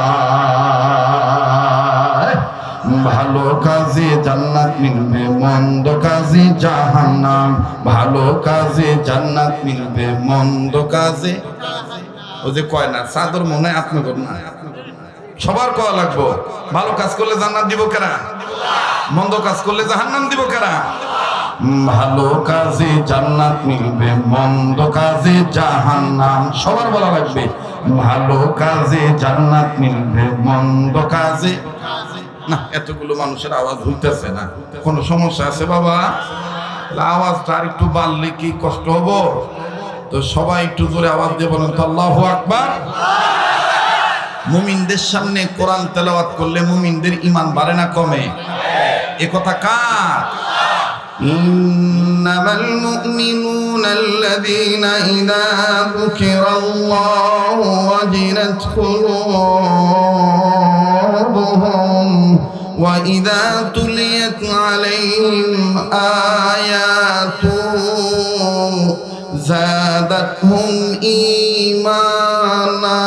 ভালো কাজে জান্নাত মিলবে, মন্দ কাজে জাহান্নাম। ভালো কাজে জান্নাত মিলবে, মন্দ কাজে, ও যে কয় না চাদর মনে হয় আপনি করেন না, সবার কওয়া লাগবো। ভালো কাজ করলে জান্নাত দিব কারা? মন্দ কাজ করলে জাহান্নাম দিব কারা? ভালো কাজে জান্নাত মিলবে, মন্দ কাজে জাহান্নাম, সবার বলা লাগবে। ভালো কাজে জান্নাত মিলবে, মন্দ কাজে না। এতগুলো মানুষের আওয়াজ হইতেছে না, কোনো সমস্যা আছে বাবা? আওয়াজটা আর একটু বাড়লে কি কষ্ট হবো? তো সবাই একটু জোরে আওয়াজ দিয়ে বলেন তো আল্লাহু আকবার। মুমিনদের সামনে কোরআন তেলাওয়াত করলে মুমিনদের ঈমান বাড়ে না কমে? এ কথা কার? ইন্নামাল মুমিনুনা আল্লাযীনা ইযা যুকিরাল্লাহু ওয়াজিলাত কুলুবুহুম ওয়া ইযা তুলিয়াত আলাইহিম আয়াতুহু যাদাতহুম ঈমানা।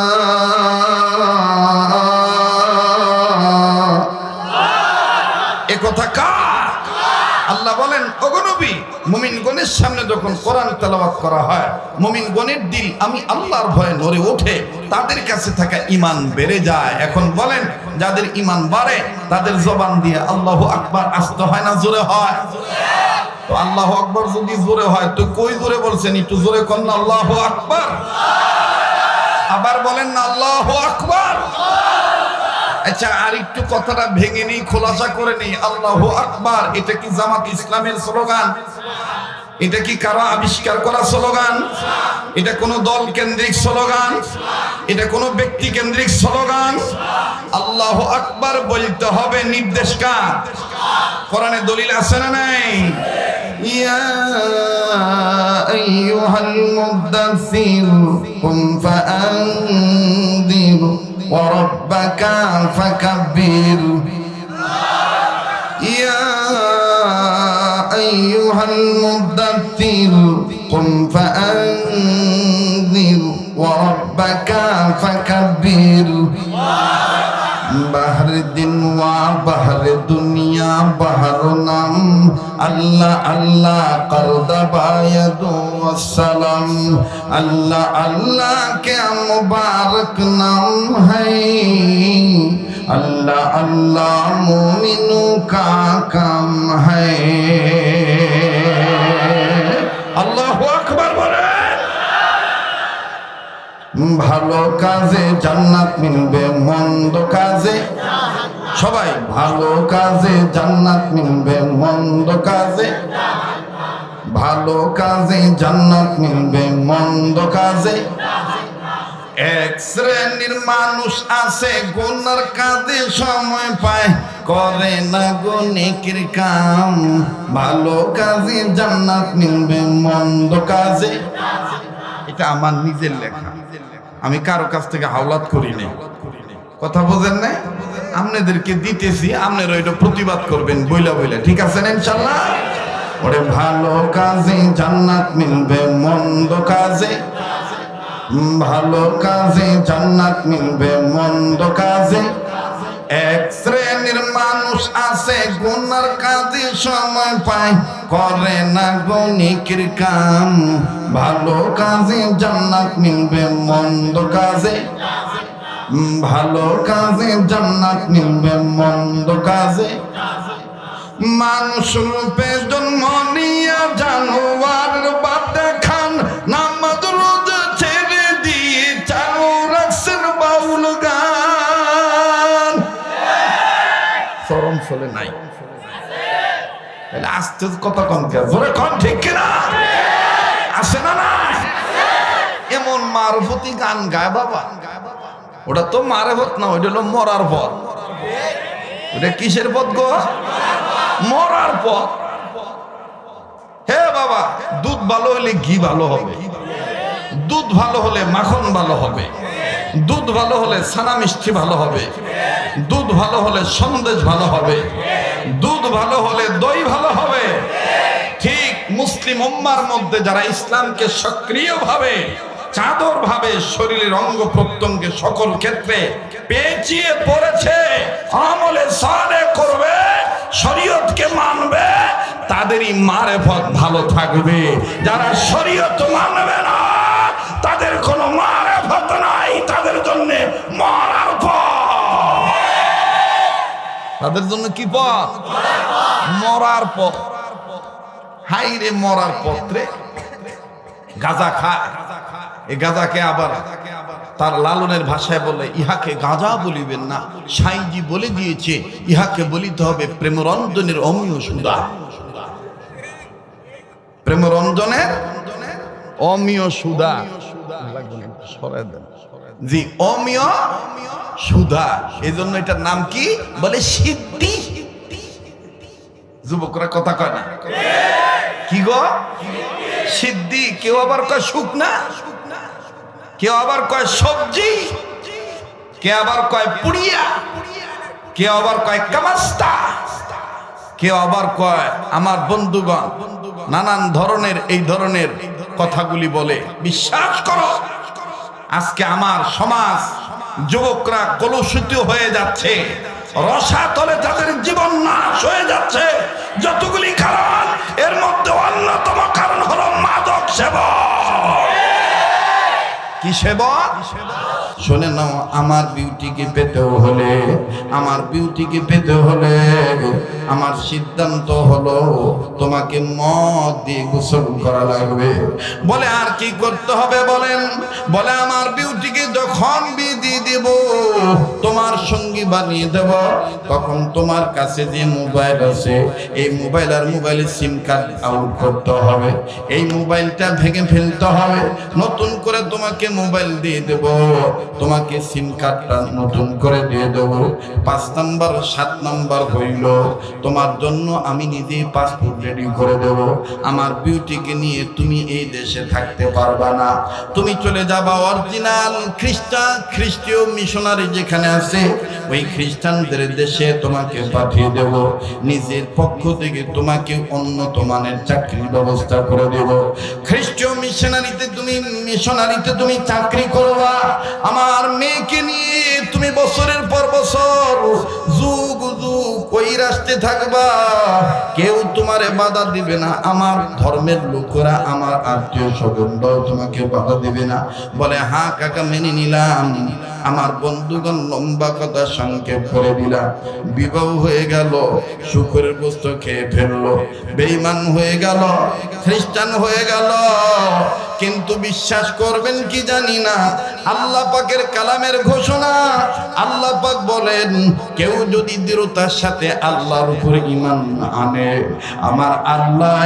এ কথা কার? আল্লাহ বলেন, ওগো নবী, মুমিনগণের সামনে যখন কোরআন তেলাওয়াত করা হয়, মুমিনগণের দিল আমি আল্লাহর ভয়ে নড়ে ওঠে, তাদের কাছে থাকা ঈমান বেড়ে যায়। এখন বলেন, যাদের ঈমান বাড়ে তাদের জবান দিয়ে আল্লাহু আকবার আসতে হয় না জোরে হয়? তো আল্লাহু আকবার যদি জোরে হয় তো কই জোরে বলছেন? একটু জোরে কোন না আল্লাহু আকবার। আবার বলেন না আল্লাহু আকবার। আচ্ছা, আর একটু কথাটা ভেঙে নেই, খোলাসা করে নেই। আল্লাহু আকবার এটা কি জামাত ইসলামের স্লোগান? এটা কি কারো আবিষ্কার করা স্লোগান? এটা কোনো দল কেন্দ্রিক স্লোগান? এটা কোনো ব্যক্তি কেন্দ্রিক স্লোগান? আল্লাহু আকবার বলতে হবে, নির্দেশ কার? কোরআনে দলিল আছে না নাই? ইয়া আইয়ুহাল মুদাসসির কুম ফাআনদির ওয়া রাব্বাকা ফাকাব্বির। ইয়া আইয়ুহাল মুদাসসির কুম ফাআনদির ওয়া রব্বাকা ফাকাব্বির বাহরে দিন ওয়া বাহরে দুনিয়া বাহরো নাম আল্লাহ আল্লাহ করদা বায়াদু আসসালাম আল্লাহ আল্লাহ क्या मुबारक नाम है अल्लाह अल्लाह मोमिनों का काम है अल्लाहु अकबर बोले ভালো কাজে জান্নাত মিলবে মন্দ কাজে সবাই ভালো কাজে জান্নাত মিলবে মন্দ কাজে ভালো কাজে জান্নাত মিলবে মন্দ কাজে এক শ্রেণীর মানুষ আছে গুনার কাজে সময় পায় করে না গো নেকির কাম ভালো কাজে জান্নাত মিলবে মন্দ কাজে এটা আমার নিজের লেখা আমি কারো কাছ থেকে হাওলাত করি নাই কথা বোঝেন না আপনাদেরকে দিতেছি আপনারা এটা প্রতিবাদ করবেন বইলা বইলা ঠিক আছে না ইনশাআল্লাহ ওরে ভালো কাজে জান্নাত মিলবে মন্দ কাজে ভালো কাজে জান্নাত মিলবে মন্দ কাজে এক শ্রেণীর মানুষ আছে গুনার কাজে সময় পায় করে না গো নেকির কাম ভালো কাজে জান্নাত মিলবে মন্দ কাজে ভালো কাজে জান্নাত মিলবে মন্দ কাজে মানুষ রূপে জন্ম নিয়া জানোয়ার বাদে খান নামাজ রোজা ছেড়ে দিয়ে চালু রাখছেন বাউল গান চরম চলে নাই আস্তে কথা কন কে জোরে কন ঠিক কিনা আসে না না এমন মারফতি গান গায় বাবা ওটা তো মারফত না ওইটা হলো মরার পথ ওটা কিসের পথ গো মরার পথ হে বাবা দুধ ভালো হলে ঘি ভালো হবে দুধ ভালো হলে মাখন ভালো হবে দুধ ভালো হলে ছানা মিষ্টি ভালো হবে দুধ ভালো হলে সন্দেশ ভালো হবে দুধ ভালো হলে দই ভালো হবে ঠিক মুসলিম উম্মার মধ্যে যারা ইসলামকে সক্রিয়ভাবে চাদর ভাবে শরীরের অঙ্গ প্রত্যঙ্গে সকল ক্ষেত্রে পেঁচিয়ে পড়েছে আমলে সালেহ করবে শরীয়তকে মানবে তাদেরই মারেফত ভালো থাকবে যারা শরীয়ত মানবে না তাদের কোনো মারেফত নাই তাদের জন্য মরার পথ তাদের জন্য কি পথ মরার পথ হাই রে মরার পথে গাঁজা খায় এই গাঁজাকে আবার তার লালনের ভাষায় বলে ইহাকে গাঁজা বলিবেন না সাইজি বলে দিয়েছে ইহাকে বলিতে হবে প্রেমরঞ্জনের অমীয় সুধা প্রেমরঞ্জনের অমীয় সুধা জি অমীয় সুধা এই জন্য এটার নাম কি বলে সিদ্ধি যুবকরা কথা কয় না কি গো সিদ্ধি কেউ আবার কয় শুকনা কেউ আবার কয় সবজি কেউ আবার কয় পুড়িয়া কেউ আবার কয় কামাস্তা কেউ আবার কয় আমার বন্ধুগণ নানান ধরনের এই ধরনের কথাগুলি বলে বিশ্বাস করো আজকে আমার সমাজ যুবকরা কলুষিত হয়ে যাচ্ছে রসাতলে তাদের জীবন নাশ হয়ে যাচ্ছে যতগুলি কারণ এর মধ্যে অন্যতম কারণ হলো মাদক সেবন কি সেবন শুনে নাও আমার বিউটিকে পেতে হলে আমার বিউটিকে পেতে হলে আমার সিদ্ধান্ত হলো তোমাকে মদ দিয়ে গোসল করা লাগবে বলে আর কি করতে হবে বলেন বলে আমার বিউটিকে যখন বিধি দেব তোমার সঙ্গী বানিয়ে দেব তখন তোমার কাছে যে মোবাইল আছে এই মোবাইল আর মোবাইলের সিম কার্ড আউট করতে হবে এই মোবাইলটা ভেঙে ফেলতে হবে নতুন করে তোমাকে মোবাইল দিয়ে দেব তোমাকে সিম কার্ডটা নতুন করে দিয়ে দেবো। 5 নাম্বার 7 নাম্বার হইল তোমার জন্য আমি নিজেই পাসপোর্ট রেডি করে দেব। আমার বিউটিকে নিয়ে তুমি এই দেশে থাকতে পারবা না, তুমি চলে যাবা অরিজিনাল খ্রিস্টীয় মিশনারি যেখানে আছে ওই খ্রিস্টানদের দেশে তোমাকে পাঠিয়ে দেব। নিজের পক্ষ থেকে তোমাকে উন্নত মানের চাকরির ব্যবস্থা করে দেব। খ্রিস্টীয় মিশনারিতে তুমি চাকরি করবা। আমার মেয়েকে নিয়ে তুমি বছরের পর বছর যুগ যুগ ওই রাস্তায় থাকবা, কেউ তোমারে বাধা দিবে না। আমার ধর্মের লোকেরা, আমার আত্মীয় স্বজনরাও তোমাকে বাধা দিবে না। বলে হ্যাঁ কাকা মেনে নিলাম। আমার বন্ধুগণ লম্বা কথা সংক্ষেপ করে দিলাম। বিবাহ হয়ে গেল, শুকরের গোস্ত খেয়ে ফেললো, বেঈমান হয়ে গেল, খ্রিস্টান হয়ে গেল। কিন্তু বিশ্বাস করবেন কি জানি না, আল্লাহ পাকের কালামের ঘোষণা, আল্লাহ পাক বলেন কেউ যদি দৃঢ়তার সাথে আল্লাহর উপরে ঈমান আনে, আমার আল্লাহ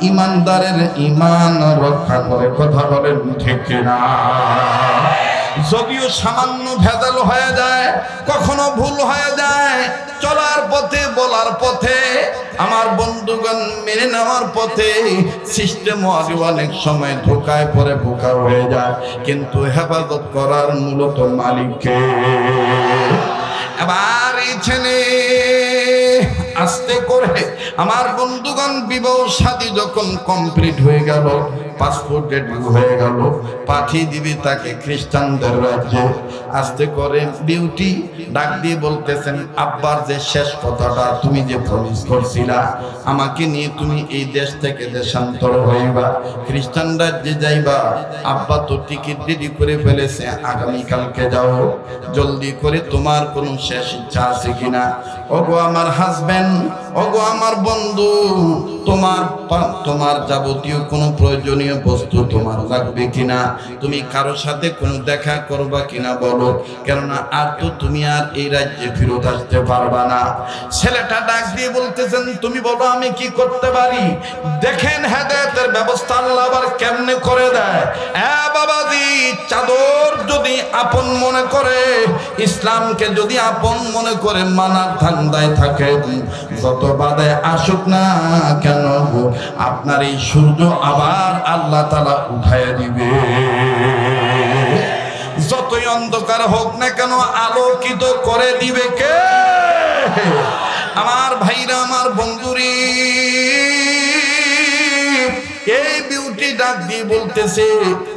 ঈমানদারের ঈমান রক্ষা করে। কথা বলেন ঠিক না? যদিও সামান্য ভেজাল হয়ে যায়, কখনো ভুল হয়ে যায়, চলার পথে বলার পথে, আমার বন্ধুগণ মেনে নেওয়ার পথে সিস্টেম অনেক সময় ধোকায় পরে বোকা হয়ে যায়, কিন্তু হেফাজত করার মূলত মালিককে। এবার এই ছেলে আস্তে করে আমার বন্ধুগণ বিবাহ শাদী যখন কমপ্লিট হয়ে গেল, পাসপোর্ট রেডি হয়ে গেল, পাঠিয়ে দিবি তাকে খ্রিস্টানদের রাজ্যে। আস্তে করে বিউটি ডাক দিয়ে বলতেছেন, আব্বার যে শেষ কথাটা তুমি যে প্রমিস করছিলা আমাকে নিয়ে তুমি এই দেশ থেকে দেশান্তর হইবা, খ্রিস্টান রাজ্যে যাইবা। আব্বা তো টিকিট রেডি করে ফেলেছে, আগামীকালকে যাও। জলদি করে তোমার কোনো শেষ ইচ্ছা আছে কিনা? ওগো আমার হাজবেন্ড, ওগো আমার বন্ধু, তোমার যাবতীয় কোনো প্রয়োজনীয় বস্তু তোমার লাগবে কিনা? তুমি কারোর সাথে কোনো দেখা করবা কিনা বলো, কেননা আর তো তুমি আর এই রাজ্যে ফেরত আসতে পারবা না। ছেলেটা ডাক দিয়ে বলতেছেন, তুমি বলো আমি কি করতে পারি? দেখেন হেদায়েতের ব্যবস্থা আল্লাহ আবার কেমনে করে দেয়। বাবাজি, চাদর যদি আপন মনে করে, ইসলামকে যদি আপন মনে করে মানার ধান্দায় থাকে, যত বাধা আসুক না কেন আপনার এই সূর্য আবার আল্লাহ তাআলা উঠাইয়া দিবে। যতই অন্ধকার হোক না কেন আলোকিত করে দিবে কে? আমার ভাইরা, আমার বন্ধুরি, এই বিউটি ডাক দিয়ে বলতেছে,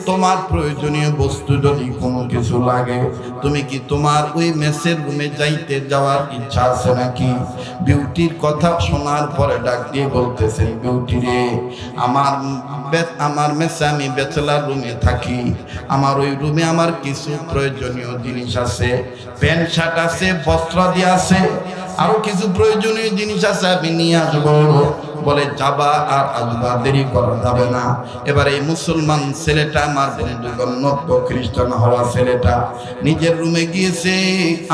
তোমার প্রয়োজনীয় বস্তু যদি কোনো কিছু লাগে, তুমি কি তোমার ওই মেসের রুমে যাওয়ার ইচ্ছা আছে নাকি? বিউটির কথা শোনার পরে ডাক দিয়ে বলতেছে, বিউটি রে, আমার মেসে আমি ব্যাচেলার রুমে থাকি। আমার ওই রুমে আমার কিছু প্রয়োজনীয় জিনিস আছে, প্যান্ট শার্ট আছে, বস্ত্রাদি আছে, আরো কিছু প্রয়োজনীয় জিনিস আছে, আমি নিয়ে আসবো। বলে যাবা আর আসবা, দেরি করা যাবে না। এবার এই মুসলমান ছেলেটা, আমার বন্ধুগণ নব্য খ্রিস্টান হওয়া ছেলেটা নিজের রুমে গিয়েছে।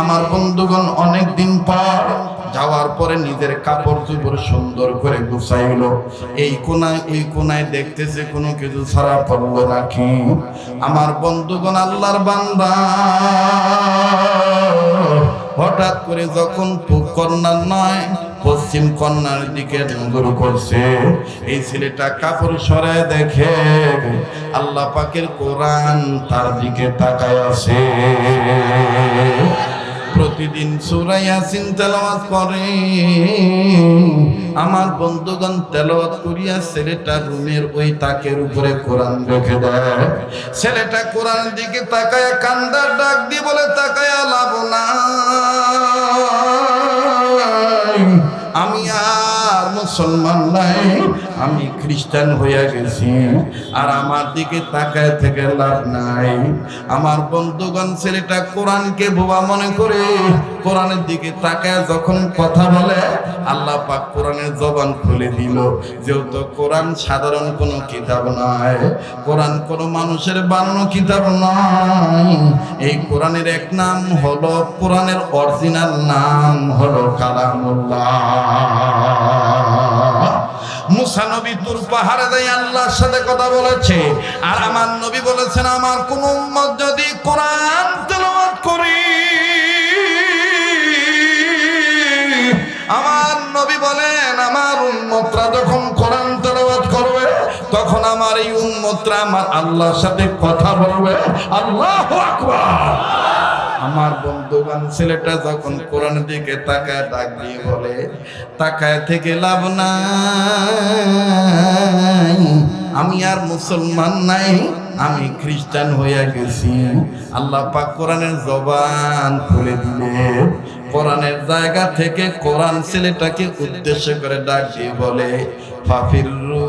আমার বন্ধুগণ অনেক দিন পর যাওয়ার পরে নিজের কাপড় চোপড় সুন্দর করে গুছাইলো। এই কোনায় ওই কোনায় দেখতেছে কোনো কিছু ছাড়া পড়লো নাকি। আমার বন্ধুগণ আল্লাহর বান্দা হঠাৎ করে যখন কন্যার নয় পশ্চিম কন্যার দিকে নজর করছে, এই ছেলেটা কাপড় সরায় দেখে আল্লাহ পাকের কোরআন তার দিকে তাকায় আছে। প্রতিদিন সূরা ইয়াসিন তেলাওয়াত করে। আমার বন্ধুগণ তেলাওয়াত করিয়া ছেলেটা রুমের ওই তাকের উপরে কোরআন রেখে দেয়। ছেলেটা কোরআনের দিকে তাকায় কান্দার ডাক দিয়ে বলে, তাকায় লাভ নাই, আমি আর মুসলমান নাই, আমি খ্রিস্টান হইয়া গেছি, আর আমার দিকে তাকায় থেকে লাভ নাই। আমার বন্ধুগণ ছেলেটা কোরআনকে বোবা মনে করে কোরআনের দিকে তাকায় যখন কথা বলে, আল্লাহ পাক কোরআনের জবান খুলে দিল। যেহেতু কোরআন সাধারণ কোনো কিতাব নয়, কোরআন কোনো মানুষের বানানো কিতাব নয়, এই কোরআনের এক নাম হলো, কোরআনের অরিজিনাল নাম হলো কালামুল্লাহ। মুসা নবী তুর পাহাড়ে দিয়ে আল্লাহর সাথে কথা বলেছে, আর আমার নবী বলেছেন, আমার কোন উম্মত যদি কোরআন তেলাওয়াত আমার নবী বলেন আমার উম্মতরা যখন কোরআন তেলাওয়াত করবে তখন আমার এই উম্মতরা আমার আল্লাহর সাথে কথা বলবে। আল্লাহু আকবার। আমার বন্ধুগণ ছেলেটা যখন কোরআনের দিকে তাকায় ডাক দিয়ে বলে তাকায় থেকে লাভ নাই, আমি আর মুসলমান নাই, আমি খ্রিস্টান হয়ে গেছি। আল্লাহ পাক কোরআনের জবান খুলে দিলে কোরআনের জায়গা থেকে কোরআন ছেলেটাকে উদ্দেশ্য করে ডাক দিয়ে বলে ফাফিরু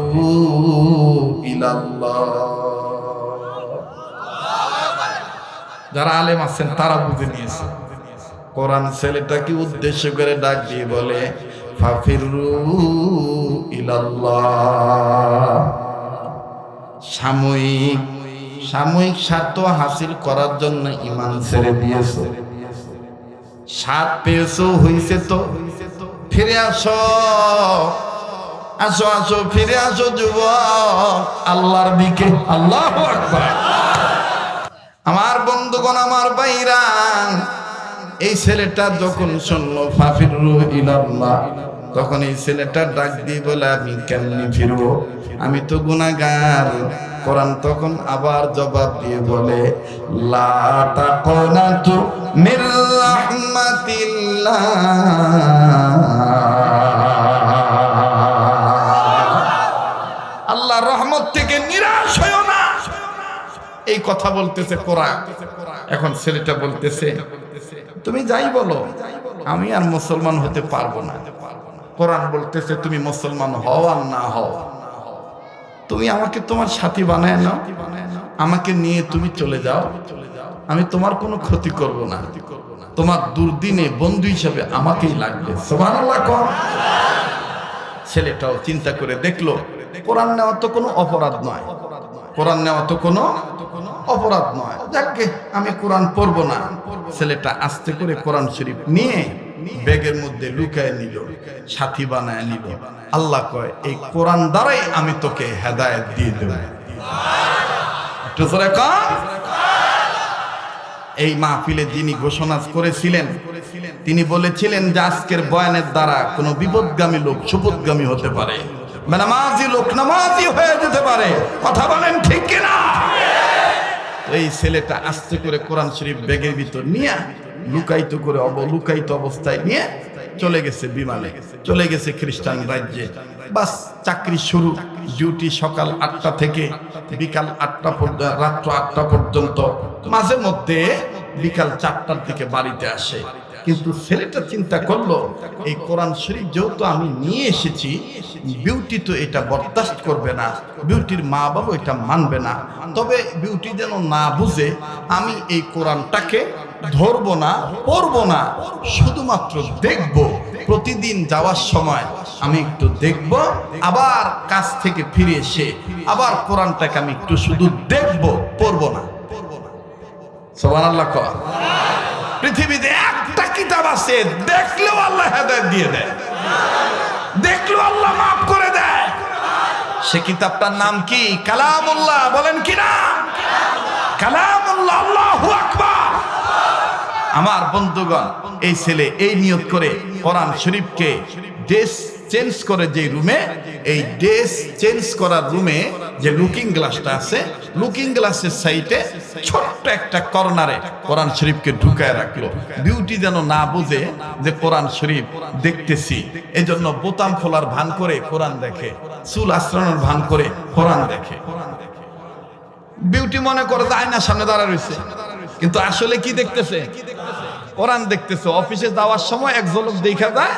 ইলাল্লাহ। যারা আলেম আছেন তারা বুঝে নিয়েছে কোরআন ছেলেটাকে উদ্দেশ্য করে ডাক দিয়ে বলে ফাফিরু ইলাল্লাহ। সাময়িক স্বার্থ হাসিল করার জন্য ঈমান ছেড়ে দিয়েছে, স্বাদ পেয়েছো হইছে তো ফিরে আসো, আসো আসো ফিরে আসো যুবক আল্লাহর দিকে। আল্লাহু আকবার। আমার বন্ধুগণ আমার ভাইরা, এই ছেলেটা যখন শুনলো ফাফিরু ইলাল্লাহ তখন এই ছেলেটা ডাক দিয়ে বলে আমি কেমনি ফিরবো, আমি তো গুনাহগার। কোরআন তখন আবার জবাব দিয়ে বলে লা তাকুনাতু মির রাহমাতিল্লাহ। আল্লাহর রহমত থেকে নিরাশ হয়ো না, এই কথা বলতেছে কোরআন। এখন ছেলেটা বলতেছে তুমি যাই বলো আমি আর মুসলমান হতে পারবো না। কোরআন বলতেছে তুমি মুসলমান হও আর না হও, তুমি আমাকে তোমার সাথী বানায় নাও, আমাকে নিয়ে তুমি চলে যাও, আমি তোমার কোনো ক্ষতি করব না, তোমার দুর্দিনে বন্ধু হিসেবে আমাকেই লাগবে। সুবহানাল্লাহ। ছেলেটাও চিন্তা করে দেখলো কোরআন নেওয়া তো কোনো অপরাধ নয়, কোরআন নেওয়া তো কোনো অপরাধ নয়, যাকে আমি কোরআন পড়বো না। ছেলেটা আস্তে করে কোরআন শরীফ নিয়ে ব্যাগের মধ্যে লুকায় নিল, সাথী বানায় নিল। আল্লাহ কয় এই কোরআন দ্বারাই আমি তোকে হেদায়েত দিয়ে দেব। একটু জোরে কর। এই মাহফিলে যিনি ঘোষণা করেছিলেন তিনি বলেছিলেন যে আজকের বয়ানের দ্বারা কোনো বিপদগামী লোক সুপথগামী হতে পারে, নামাজি লোক নামাজি হয়ে যেতে পারে। কথা বলেন ঠিক কিনা? এই ছেলেটা আস্তে করে কোরআন শরীফ ব্যাগের ভিতর নিয়ে লুকায়িত করে লুকায়িত অবস্থায় নিয়ে চলে গেছে বিমানে, চলে গেছে খ্রিস্টান রাজ্যে। বাস চাকরি শুরু, ডিউটি সকাল 8টা থেকে বিকাল 8টা পর্যন্ত, রাত্র 8টা পর্যন্ত। মাঝে মধ্যে বিকাল 4টার দিকে বাড়িতে আসে। কিন্তু ছেলেটা চিন্তা করলো এই কোরআন শরীফ যেহেতু আমি নিয়ে এসেছি, বিউটি তো এটা বরদাস্ত করবে না, বিউটির মা বাবা এটা মানবে না। তবে বিউটি যেন না বুঝে আমি এই কোরআনটাকে ধরবো না, পড়বো না, শুধুমাত্র দেখবো। প্রতিদিন যাওয়ার সময় আমি একটু দেখব, আবার কাজ থেকে ফিরে এসে আবার কোরআনটাকে আমি একটু শুধু দেখবো, পড়বো না। সুবহানাল্লাহ। পৃথিবীতে একটা কিতাব আছে দেখলেও আল্লাহ হেদায়েত দিয়ে দেয়, দেখলেও আল্লাহ মাফ করে দেয়। সে কিতাবটার নাম কি? কালামুল্লাহ। বলেন কি না? কালামুল্লাহ। আল্লাহু আকবার। আমার বন্ধুগণ এই ছেলে এই নিয়ত করে কোরআন শরীফকে ড্রেস চেঞ্জ করে যে রুমে, এই ড্রেস চেঞ্জ করার রুমে যে লুকিং গ্লাসটা আছে, লুকিং গ্লাসের সাইডে ছোট্ট একটা কর্নারে কোরআন শরীফকে ঢুকায় রাখলো। বিউটি যেন না বুঝে যে কোরআন শরীফ দেখতেছি, এজন্য বোতাম খোলার ভান করে কোরআন দেখে, চুল আশ্রানোর ভান করে কোরআন দেখে। বিউটি মনে করে যে আয়নার সামনে দাঁড়ায় রয়েছে, কিন্তু আসলে কি দেখতেছে? কোরআন দেখতেছে। অফিসে যাওয়ার সময় এক ঝলক দেখা যায়,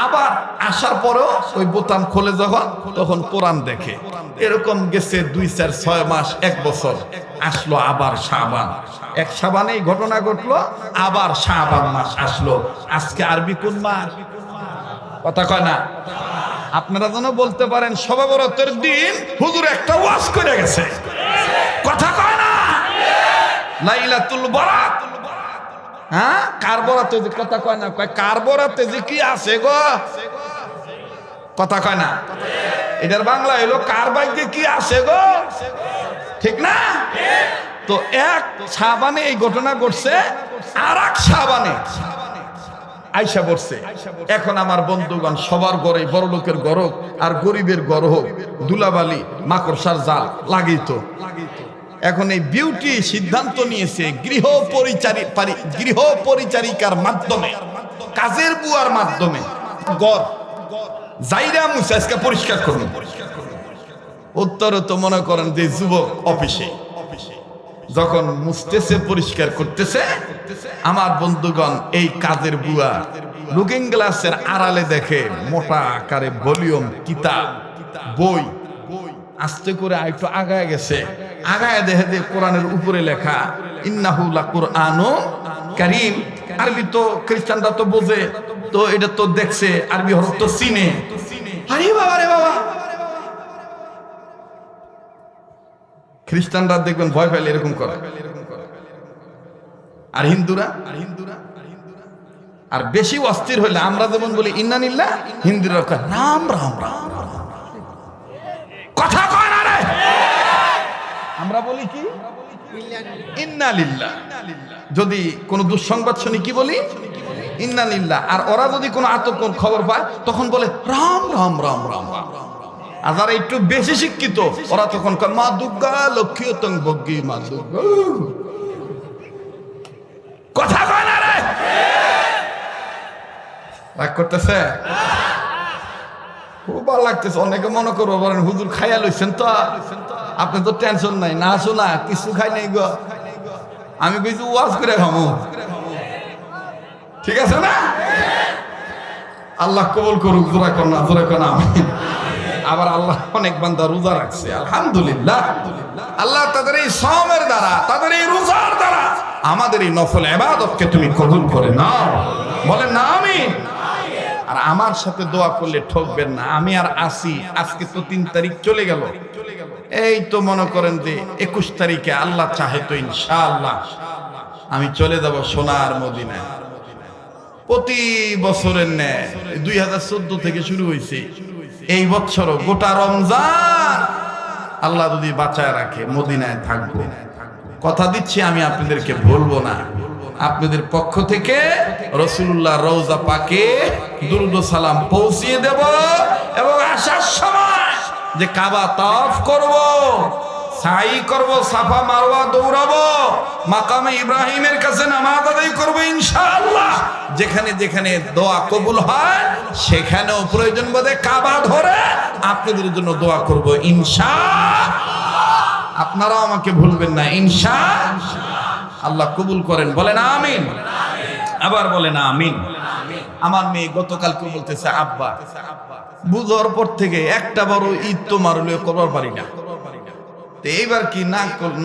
আবার আসার পরেও ওই বোতাম খোলে যখন, তখন কোরআন দেখে। এরকম গেছে 2, 4, 6 মাস, 1 বছর। আসলো আবার শাবান, এক শাবানেই ঘটনা ঘটলো, আবার শাবান মাস আসলো। আজকে আরবি কোন মাস? কথা কয় না। আপনারা যেন বলতে পারেন শবে বরাতের দিন হুজুর একটা ওয়াজ করে গেছে। কথা কয় না। লাইলাতুল বরাত, হ্যাঁ কার বরাতে? কথা কয় না। কয় কার বরাতে যে কি আছে গো? কথা কয় না। এটার বাংলা হলো কার ভাগ্যে কি আছে গো? ঠিক না? তো এক শাবানে এই ঘটনা ঘটছে, আর এক শাবানে আইসা পড়ছে। এখন আমার বন্ধুগণ সবার ঘরে, বড় লোকের ঘর হোক আর গরিবের ঘর হোক, ধুলাবালি মাকড়সার জাল লাগিত। এখন এই বিউটি সিদ্ধান্ত নিয়েছে গৃহ পরিচারিকার মাধ্যমে, কাজের বুয়ার মাধ্যমে ঘর জাইরা মুছে আজকে পরিষ্কার করুন। উত্তরে তো মনে করেন যে যুবক অফিসে যখন মুছতেছে, পরিষ্কার করতেছে, আমার বন্ধুগণ এই কাজের বুয়া লুকিং গ্লাসের আড়ালে দেখে মোটা আকারে ভলিউম কিতাব বই, আস্তে করে একটু আগায় গেছে, আগায় দেখে যে কোরআনের উপরে লেখা ইন্নাহু লাকুরআনুন কারীম। আরবি তো খ্রিস্টানরা তো বোঝে, তো এটা তো দেখছে, আরবি হরফ তো চিনে। আরে বাবা রে বাবা, খ্রিস্টানরা দেখবেন ভয় পাইলে এরকম করে, আর হিন্দুরা আর বেশি অস্থির হইলে আমরা যেমন বলি ইন্নানিল্লাহ, হিন্দুরা কয় রাম রাম রাম। কথা কয় না রে, আমরা বলি কি ইন্নালিল্লাহ। যদি কোনো দুঃসংবাদ শুনি কি বলি ইন্নালিল্লাহ। আর ওরা যদি কোনো আতঙ্ক খবর পায় তখন বলে রাম রাম রাম রাম রাম। আর যারা একটু বেশি শিক্ষিত ওরা তখন কয় মা দুর্গা লক্ষ্মী তং বগ্গি মা দুর্গা। কথা কয় না রে, রাগ করতেছে, খুব ভালো লাগতেছে। অনেকে মনে করবো বলেন হুজুর খাইয়া লইছেন তো, আপনি তো টেনশন নাই, না শোনা কিছু খাই নাই গো, আমি কিছু ওয়াজ করে খামো, ঠিক আছে না? আল্লাহ কবুল করুক, জোরে কর না, জোরে কর না। আবার আল্লাহ অনেক বান্দা রোজা রাখছে, আলহামদুলিল্লাহ। আল্লাহ তাদের এই সাওমের দ্বারা, তাদের এই রোজার দ্বারা আমাদের এই নফল ইবাদতকে তুমি কবুল করে নাও, বলেন না আমিন। আর আমার সাথে দোয়া করলে ঠকবেন না, আমি আর আসি। আজকে তো 3 তারিখ চলে গেল, এই তো মনে করেন যে 21 তারিখে আল্লাহ চাহে তো ইনশাআল্লাহ আমি চলে যাব সোনার মদিনায়। প্রতি বছরের ন্যায় 2014 থেকে শুরু হয়েছে, এই বছরও গোটা রমজান আল্লাহ যদি বাঁচায় রাখে মদিনায় থাকবো। কথা দিচ্ছি আমি আপনাদেরকে ভুলবো না। আপনাদের পক্ষ থেকে রাসূলুল্লাহ রওজা পাকে দুরূদ ও সালাম পৌঁছিয়ে দেব, এবং আসার সময় যে কাবা তাওয়াফ করব, সাই করব, সাফা মারওয়া দৌড়াবো, মাকামে ইব্রাহিমের কাছে নামাজ আদায় করব ইনশাআল্লাহ। যেখানে যেখানে দোয়া কবুল হয় সেখানেও প্রয়োজন বোধে কাবা ধরে আপনাদের জন্য দোয়া করব ইনশাআল্লাহ। আপনারাও আমাকে ভুলবেন না ইনশাআল্লাহ। আল্লাহ কবুল করেন, বলেন আমিন। আবার বলেন আমিন। আমার মেয়ে গতকালকে বলতেছে আব্বা বুঝার পর থেকে একটা বড় ঈদ তো মারলে করবার পারি না, এইবার কি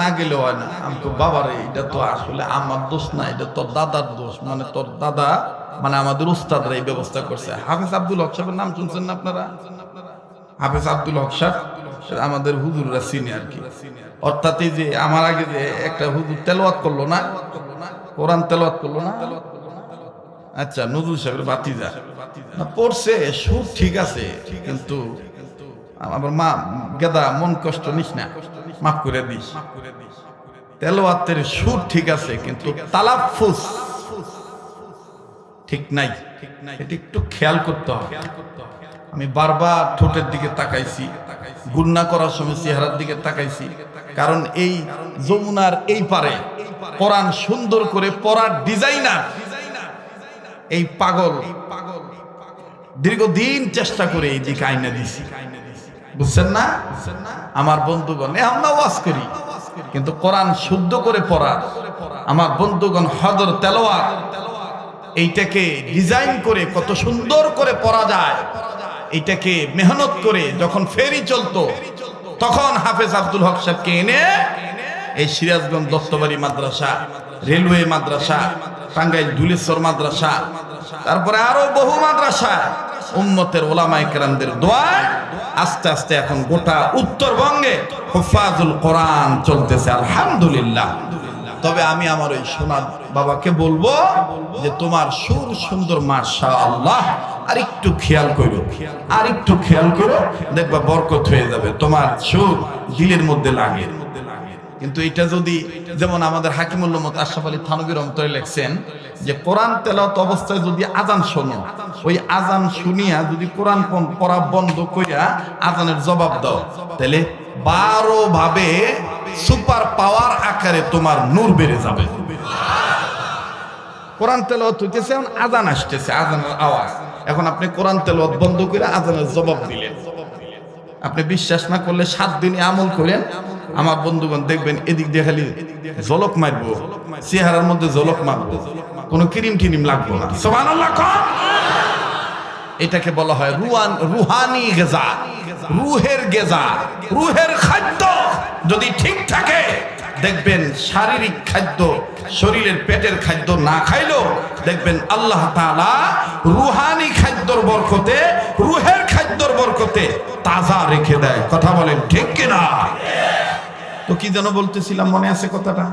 না গেলে হয় না। আমি তো বাবারে এটা তো আসলে আমার দোষ না, এটা তোর দাদার দোষ, মানে তোর দাদা মানে আমাদের উস্তাদরা এই ব্যবস্থা করছে। হাফেজ আব্দুল হক সাহেবের নাম শুনছেন না আপনারা? হাফেজ আব্দুল হক সাহেব আমাদের হুজুররা চিনে আর কি। অর্থাৎ এই যে আমার আগে যে একটা হুজুর তেলাওয়াত করলো না, কোরআন তেলাওয়াত করলো না, আচ্ছা নজরুল সাহেবের ভাতিজা পড়ছে, সুর ঠিক আছে, কিন্তু আমার মা গেদা মন কষ্ট নিস না, মাফ করে দিস। তেলাওয়াতের সুর ঠিক আছে কিন্তু তালাফফুজ ঠিক নাই, এটা একটু খেয়াল করতে হবে। আমি বারবার ঠোঁটের দিকে তাকাইছি, গুন্না করার সময় চেহারার দিকে তাকাইছি, কারণ এই যমুনার এই পারে কোরআন সুন্দর করে পড়ার ডিজাইনার এই পাগল দীর্ঘদিন চেষ্টা করে এই দিকে আইনা দিছি, বুঝছেন না? আমার বন্ধুগণ আমরা ওয়াজ করি কিন্তু কোরআন শুদ্ধ করে পড়া, আমার বন্ধুগণ হযর তেলাওয়াত এইটাকে ডিজাইন করে কত সুন্দর করে পড়া যায়, এইটাকে মেহনত করে যখন ফেরি চলতো তখন হাফেজ আব্দুল হক সাহেবকে এনে এই সিরাজগঞ্জ দত্তবাড়ি মাদ্রাসা, রেলওয়ে মাদ্রাসা, টাঙ্গাইল ধুলেশ্বর মাদ্রাসা, তারপরে আরো বহু মাদ্রাসা উম্মতের ওলামায়ে কেরামদের দোয়ায় আস্তে আস্তে এখন গোটা উত্তরবঙ্গে হুফাজুল কোরআন চলতেছে আলহামদুলিল্লাহ। তবে আমি আমার ওই সোনার বাবাকে বলবো যে তোমার সুর সুন্দর মাশাআল্লাহ, আর একটু খেয়াল করো, আর একটু খেয়াল করো, দেখবা বরকত হয়ে যাবে, তোমার সুর দিলের মধ্যে লাগে। কিন্তু এটা যদি যেমন আমাদের হাকিমুল উম্মত আশরাফ আলী থানভী রহমাতুল্লাহ লিখছেন যে কোরআন তেলাওয়াত অবস্থায় যদি আজান শোনো, ওই আজান শুনিয়া যদি কোরআন পড়া বন্ধ কইরা আজানের জবাব দাও, তাহলে 12 ভাবে সুপার পাওয়ার আকারে তোমার নূর বেড়ে যাবে। কোরআন তেলাওয়াত হইতেছে, এখন আজান আসতেছে, আজানের আওয়াজ, এখন আপনি কোরআন তেলাওয়াত বন্ধ করে আজানের জবাব দিলেন। আপনি বিশ্বাস না করলে 7 দিনে আমল করেন, আমার বন্ধুগণ দেখবেন এদিক দিয়ে খালি ঝলক মারবো, চেহারার মধ্যে ঝলক মারবো, কোনো ক্রিম টিরিম লাগবো না। সুবহানাল্লাহ। এটাকে বলা হয় রুহানি গিজা, রুহের গিজা, রুহের খাদ্য যদি ঠিক থাকে, দেখবেন শারীরিক খাদ্য, শরীরের পেটের খাদ্য না খাইলেও দেখবেন আল্লাহ তাআলা রুহানি খাদ্যর বরকতে, রুহের খাদ্যর বরকতে তাজা রেখে দেয়। কথা বলেন ঠিক কিনা? তো কি যেন বলতেছিলাম, মনে আছে কথাটা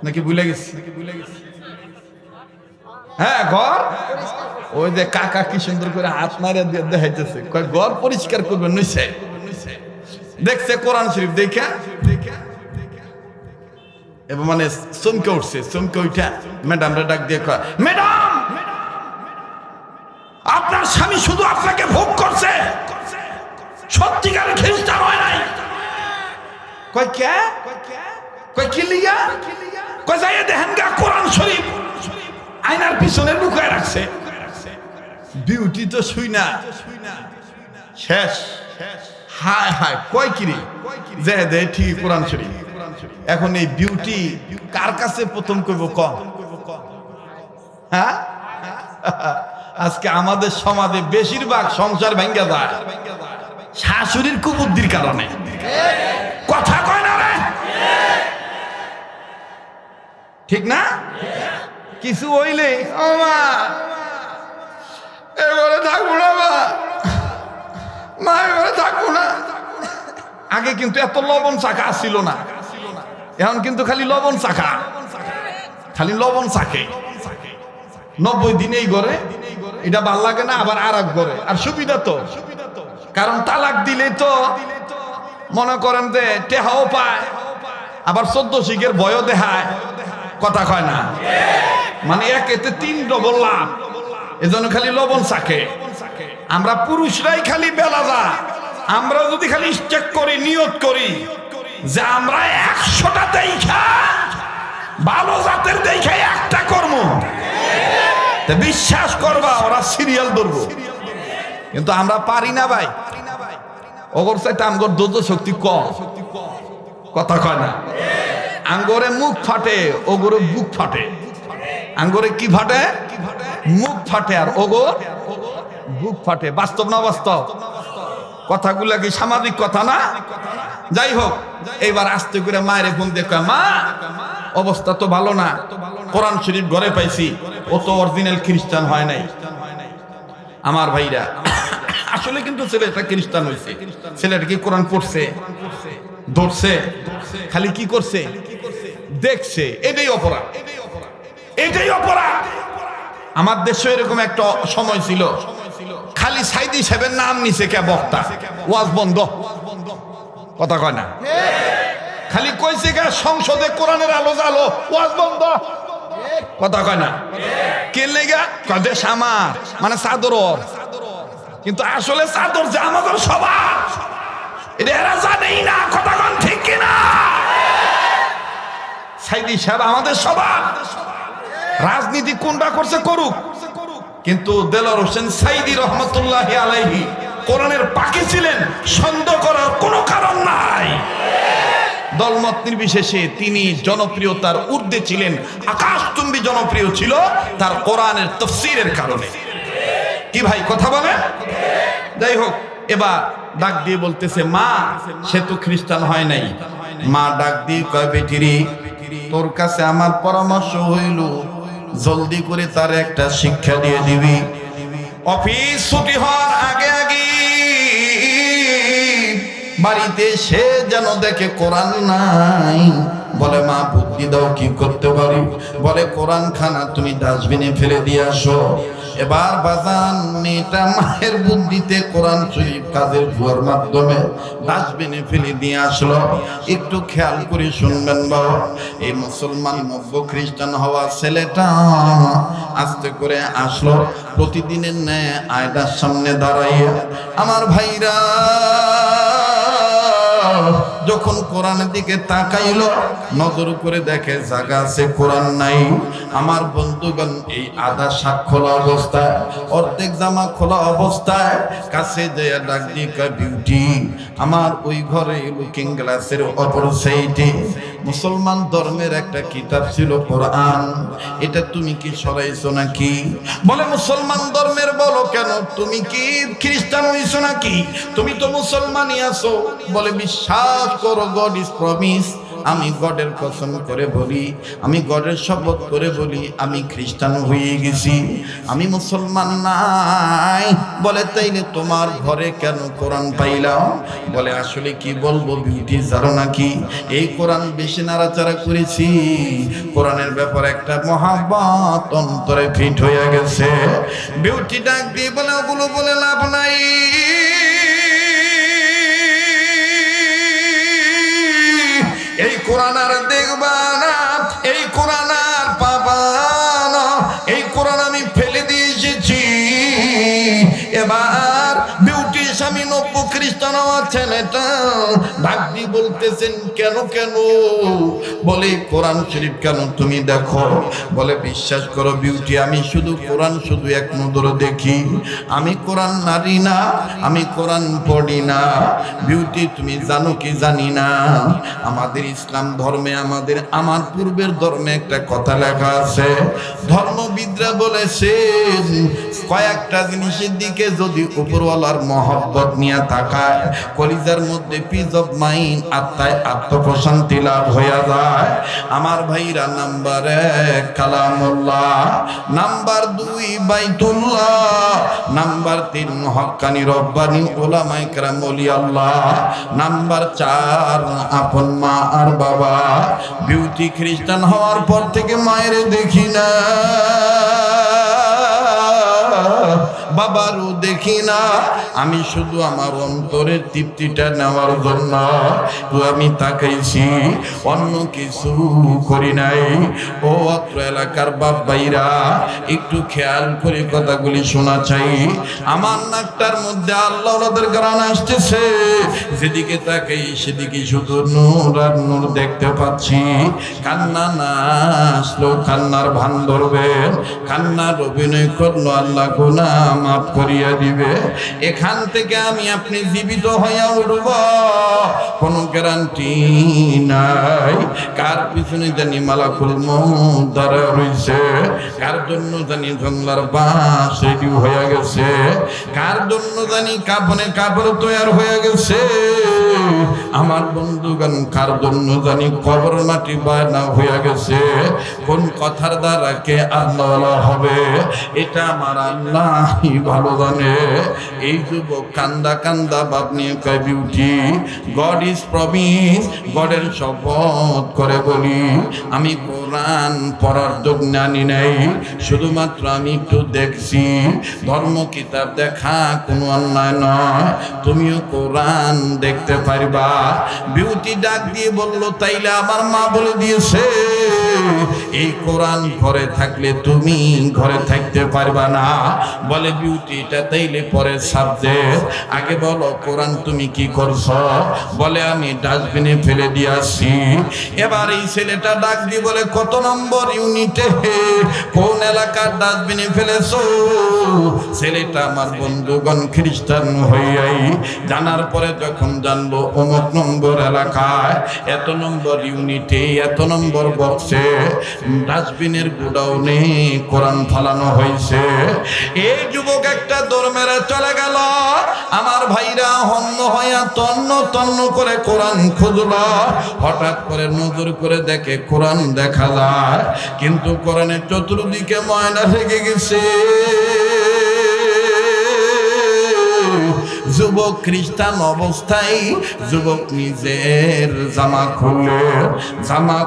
নাকি ভুলে গেছি? হ্যাঁ, ঘর, ওই যে কাকা কি সুন্দর করে হাত মারা দিয়ে দেখাইতেছে, কয় ঘর পরিষ্কার করবেন, নইছে দেখছে কোরআন শরীফ দেখা এবার মানে চমকে উঠছে, চমকে উঠা ম্যাডামরা ডাক দিয়ে কয়, ম্যাডাম আপনার স্বামী শুধু আপনাকে ভোগ করছে, সত্যিকারের খ্রিস্টান হয় নাই। কয় কে? কয় কি লিগা? কয় যাইয়ে দেখেন গা কোরআন শরীফ আয়নার পিছনে লুকায় রাখছে। বিউটি তো শুই না শেষ। হায় হায়, কয় কিরে যে দে ঠিক কোরআন শরীফ। এখন এই বিউটি কার কাছে প্রথম কইব কম? হ্যাঁ, আজকে আমাদের সমাজে বেশিরভাগ সংসার ভেঙ্গে যায় শাশুড়ির কুবুদ্ধির কারণে। কথা কয় না রে, ঠিক না? কিছু হইলে এবারে থাকবো না, মা এবারে থাকবো না। আগে কিন্তু এত লবণ চাকা আসছিল না, এখন কিন্তু খালি লবণ চাকা, খালি লবণ চাকে। 90 দিনেই ঘরে এটা ভাল লাগে না, আবার আর এক ঘরে। আর সুবিধা তো, কারণ তালাক দিলে তো মনে করেন যে টেহাও পায়, আবার 14 শিখের ভয়ও দেখায়। কথা কয় না, মানে একেতে 3 ডবল লাভ। এজন্য খালি লবণ চাকে। আমরা পুরুষরাই খালি বেলা যা, আমরা যদি খালি চেক করি, নিয়ত করি যে আমরা 100টা দেখা ভালো জাতের দেখে একটা কর্ম, বিশ্বাস করবা ওরা সিরিয়াল ধরবো। কিন্তু আমরা পারি না ভাই, ওগর চাইতে আমগর ধৈর্য শক্তি কম। কথা কয় না, আঙ্গরে মুখ ফাটে, ওগরে বুক ফাটে। আঙ্গরে কি ফাটে? মুখ ফাটে, আর ওগর বুক ফাটে। বাস্তব না বাস্তব? কথাগুলা কি সামাজিক কথা না? যাই হোক, এইবার আস্তে করে মায়ের ফোন দিয়ে কয়, মা অবস্থা তো ভালো না, কোরআন শরীফ ঘরে পাইছি, ও তো অরিজিনাল খ্রিস্টান হয় নাই। আমার ভাইরা, আসলে কিন্তু ছেলেটা খ্রিস্টান হয়েছে। ছেলেটা কি কোরআন পড়ছে? ধরছে? খালি কি করছে? দেখছে। এটাই অপরাধ, এটাই অপরাধ। আমার দেশে এরকম একটা সময় ছিল, খালি সাইদি সাহেবের নাম নিছে কে বক্তা, ওয়াজ বন্ধ। কথা কয় না, খালি কইছে কে সংসদে কোরআনের আলো জ্বালো, ওয়াজ বন্ধ। কথা কয় না, কে লেগা? দেশ আমার, মানে চাদর। কিন্তু আসলে চাদর যে আমাদের সবার, এটা এরা জানেই না। কথা কন ঠিক কিনা? সাইদি সাহেব আমাদের সবার। রাজনীতি কোনটা করছে করুক, কিন্তু দেলোয়ার হোসেন সাইদি রহমতুল্লাহি আলাইহি কোরআনের পাখি ছিলেন, সন্দেহ করার কোনো কারণ নাই। দলমত নির্বিশেষে তিনি জনপ্রিয়তার ঊর্ধ্বে ছিলেন, আকাশচুম্বী জনপ্রিয় ছিল তার কোরআনের তাফসীরের কারণে। কি ভাই কথা বলে? যাই হোক, এবার ডাক দিয়ে বলতেছে, মা সে তো খ্রিস্টান হয় নাই। মা ডাক দিয়ে কয়, বেটিরি তোর কাছে আমার পরামর্শ হইল, জলদি করে তার একটা শিক্ষা দিয়ে দিবি। অফিস ছুটি হওয়ার আগে আগে বাড়িতে সে যেন দেখে কোরআন নাই, বলে মা বুদ্ধি দাও কি করতে পারি? বলে কোরআন খানা তুমি ডাস্টবিনে ফেলে দিয়ে আসো। এবার বাজান মেয়েটা মায়ের বুদ্ধিতে কোরআন শরীফ কাজের ধোয়ার মাধ্যমে ডাস্টবিনে ফেলে দিয়ে আসলো। একটু খেয়াল করে শুনবেন বাবা, এই মুসলমান নব্য খ্রিস্টান হওয়া ছেলেটা আস্তে করে আসলো, প্রতিদিনের ন্যায় আয়নার সামনে দাঁড়াইয়া আমার ভাইরা যখন কোরআনের দিকে তাকাইলো, নজর করে দেখে জায়গা আছে কোরআন নাই। আমার বন্ধুগণ এই আধা শাক খোলা অবস্থায়, অর্ধেক জামা খোলা অবস্থায় কাছে যেয়ে ডাক দিয়ে কয় বিউটি, আমার ওই ঘরে লুকিং গ্লাসের অপর সাইডে মুসলমান ধর্মের একটা কিতাব ছিল কোরআন, এটা তুমি কি সরাইছো নাকি? বলে মুসলমান ধর্মের বলো কেন, তুমি কি খ্রিস্টান হইছো নাকি? তুমি তো মুসলমানই আছো। বলে বিশ্বাস করো, গড ইজ প্রমিস, আমি গডের কসম করে বলি, আমি গডের শপথ করে বলি, আমি খ্রিস্টান হয়ে গেছি, আমি মুসলমান নাই। বলে তাইলে তোমার ঘরে কেন কোরআন পাইলাম? বলে আসলে কি বলবো বিউটি, জানো নাকি এই কোরআন বেশি নাড়াচাড়া করেছি, কোরআনের ব্যাপারে একটা মহাব্বত অন্তরে ফিট হয়ে গেছে। বিউটি ডাক দিয়ে বলে ওগুলো বলে লাভ নাই, এই কোরআন আর দেখবা না, এই কোরআন আর পাবা না, এই কোরআন আমি ফেলে দিয়ে এসেছি। এবার বিউটি স্বামী নব্য খ্রিস্টান হওয়া ছেলেটা ডাক দিয়ে বলতেছেন কেন কেন? বলে কোরআন শরীফ কেন তুমি দেখো? বলে বিশ্বাস করো বিউটি, আমি শুধু কোরআন শুধু এক নজরে দেখি, আমি কোরআন নাড়ি না, আমি কোরআন পড়ি না। বিউটি তুমি জানো কি জানি না, আমাদের ইসলাম ধর্মে আমার পূর্বের ধর্মে একটা কথা লেখা আছে, ধর্মবিদরা বলেছেন কয়েকটা জিনিসের দিকে যদি উপরওয়ালার মহব্বত নিয়ে তাকায়, কলিজার মধ্যে পিস অফ মাইন্ড, আত্মায় আত্মপ্রশান্তি লাভ হয়ে যায়। আমার ভাইরা, নাম্বার 1 কালামুল্লাহ, নাম্বার 2 বাইতুল্লাহ, নাম্বার 3 হক্কানি রব্বানি উলামায়ে কেরাম ওলি আল্লাহ, নাম্বার 4 আপন মা আর বাবা। বিউটি খ্রিস্টান হওয়ার পর থেকে মায়ের দেখি না, বাবারও দেখি না, আমি শুধু আমার অন্তরের তৃপ্তিটা নেওয়ার জন্য তো আমি তাকাইছি, অন্য কিছু করি নাই। ও অত্র এলাকার বাপ ভাইরা একটু খেয়াল করে কথাগুলি শোনা চাই। আমার নাকটার মধ্যে আল্লাহর গান আসতেছে, যেদিকে তাকাই সেদিকে শুধু নূর আর নূর দেখতে পাচ্ছি। কান্না না আসলো কান্নার ভান ধরবেন, কান্নার অভিনয় করলো আল্লাহ গুনাহ মাফ করিয়া দিবে। এখান থেকে আমি আপনি জীবিত হইয়া উঠব, কোনো গ্যারান্টি নাই। কার পিছনে জানি মালাকুল মউত দাঁড়া রইছে, কার জন্য জানি জঙ্গলার বাঁশ রেডি হয়ে গেছে, কার জন্য জানি কাপড়ে কাপড় তৈরি হয়ে গেছে। আমার বন্ধুগণ, কার জন্য জানি কবর মাটি বায়না হয়ে গেছে। কোন কথার দ্বারা কে আল্লাহ হবে এটা আমার আল্লাহই ভালো জানে। এই যুবক কান্দা কান্দা বাপ নিয়ে কয় বিউটি, গড ইজ প্রমিস, গডের শপথ করে বলি, আমি কোরআন পড়ার যোগ জানি নাই, শুধুমাত্র আমি একটু দেখছি। ধর্ম কিতাব দেখা কোনো অন্যায় নয়, তুমিও কোরআন দেখতে পারবা। বিউটি ডাক দিয়ে বলল, তাইলে আমার মা বলে দিয়েছে এই কোরআন ঘরে থাকলে তুমি ঘরে থাকতে পারবা না। বলে বিউটি, এটা তাইলে পরের সাবজেক্ট, আগে বলো কোরআন তুমি কি করছো? বলে আমি ডাস্টবিনে ফেলে দিয়ে আসছি। এবার এই ছেলেটা ডাক দিয়ে বলে, কত নম্বর ইউনিটে, কোন এলাকার ডাস্টবিনে ফেলেছো? ছেলেটা আমার বন্ধুগণ খ্রিস্টান হইয়াই জানার পরে যখন জানলো অমুক নম্বর এলাকায় এত নম্বর ইউনিটে এত নম্বর বক্সে ডাস্টবিনের গোডাউনে কোরআন ফালানো হয়েছে, এই যুবক একটা দৌড় মেরে চলে গেল। আমার ভাইরা হন্য হইয়া তন্ন তন্ন করে কোরআন খুঁজল, হঠাৎ করে নজর করে দেখে কোরআন দেখা যায়, কিন্তু কোরআনের চতুর্দিকে ময়লা লেগে গেছে। যুবক খ্রিস্টান অবস্থায় যুবক নিজের জামা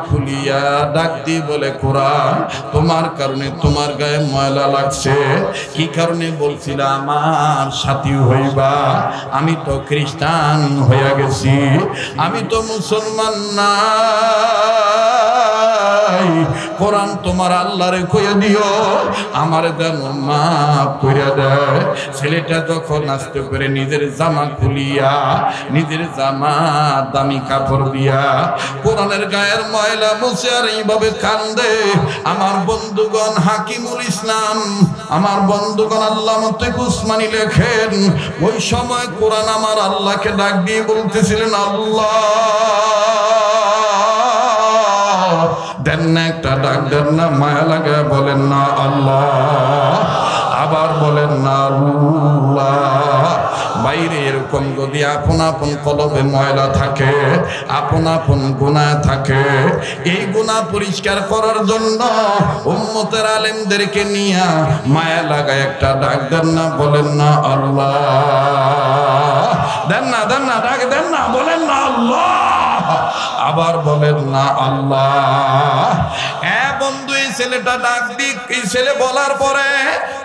খুলিয়া ডাক দিয়ে বলে, কোরআন তোমার কারণে তোমার গায়ে ময়লা লাগছে। কি কারণে? বলছিল আমার সাথী হইবা। আমি তো খ্রিস্টান হইয়া গেছি, আমি তো মুসলমান না। কোরআন তোমার আল্লাহরে কইয়া দিও আমার যেন মাফ কইরা দেয়। ছেলেটা যখন আস্তে করে নিজের জামা খুলিয়া, নিজের জামা দামি কাপড় দিয়া কোরআনের গায়ের ময়লা মুছে আর এইভাবে কান্দে, আমার বন্ধুগণ হাকিমুল ইসলাম, আমার বন্ধুগণ আল্লামা তৈয়ব উসমানী লেখেন, ওই সময় কোরআন আমার আল্লাহকে ডাক দিয়ে বলতেছিলেন, আল্লাহ দেন না একটা ডাক, দেন না, মায়া লাগে বলেন না আল্লাহ, আবার বলেন না আল্লাহ। বাইরে এরকম যদি আপন আপন কলবে ময়লা থাকে, আপন আপন গুনাহ থাকে, এই গুনাহ পরিষ্কার করার জন্য উম্মতের আলেমদেরকে নিয়ে মায়া লাগায় একটা ডাক দেন না, বলেন না আল্লাহ, দেন না, দেন না, ডাক দেন না, বলেন না আল্লাহ, আবার বলেন না আল্লাহ। বন্ধু এই ছেলেটা ডাক দিক, এই ছেলে বলার পরে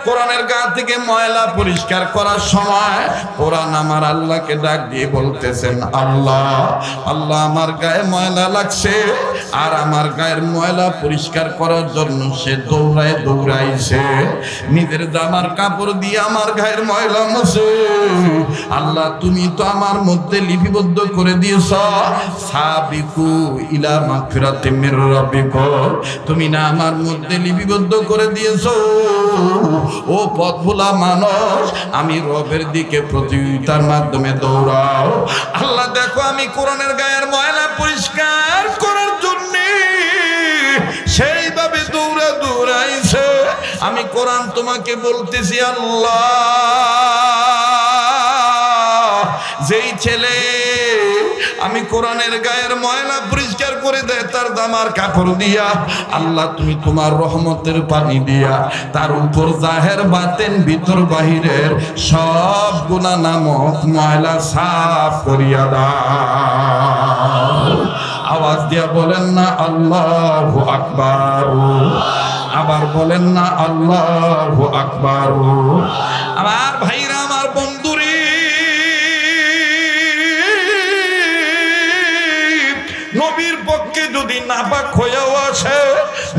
কোরআনের গা থেকে ময়লা পরিষ্কার করার সময় কোরআন আমার আল্লাহকে ডাক দিয়ে বলতেছেন, আল্লাহ আল্লাহ আমার গায়ে ময়লা লাগছে, আর আমার গায়ের ময়লা পরিষ্কার করার জন্য সে দৌড়াইছে, নিজের জামার কাপড় দিয়ে আমার গায়ের ময়লা মুছে। আল্লাহ তুমি তো আমার মধ্যে লিপিবদ্ধ করে দিয়েছ, সাবিকু ইলা মাগফিরাতিম মির রাব্বিকুম, তুমি না আমার মধ্যে লিপিবদ্ধ করে দিয়েছ। ও পথ ভোলা মানুষ, আমি রবের দিকে প্রতিযোগিতার মাধ্যমে দৌড়াও। আল্লাহ দেখো আমি কোরআনের গায়ের ময়লা পরিষ্কার করার জন্য সেইভাবে দৌড়াইছে। আমি কোরআন তোমাকে বলতেছি আল্লাহ, যেই ছেলে আমি কোরআনের গায়ের ময়লা পরিষ্কার করে দেয় তার জামার কাপড় দিয়া, আল্লাহ তুমি তোমার রহমতের পানি দিয়া তার উপর জাহের বাতেন ভিতর বাহিরের সব গুনাহ নামক ময়লা সাফ করিয়া দাও। আওয়াজ দিয়া বলেন না আল্লাহু আকবার, আবার বলেন না আল্লাহু আকবার। আমার ভাইরা, আমার বন্ধুরে, নবীর পক্ষে যদি নাপাক হয়েও আসে,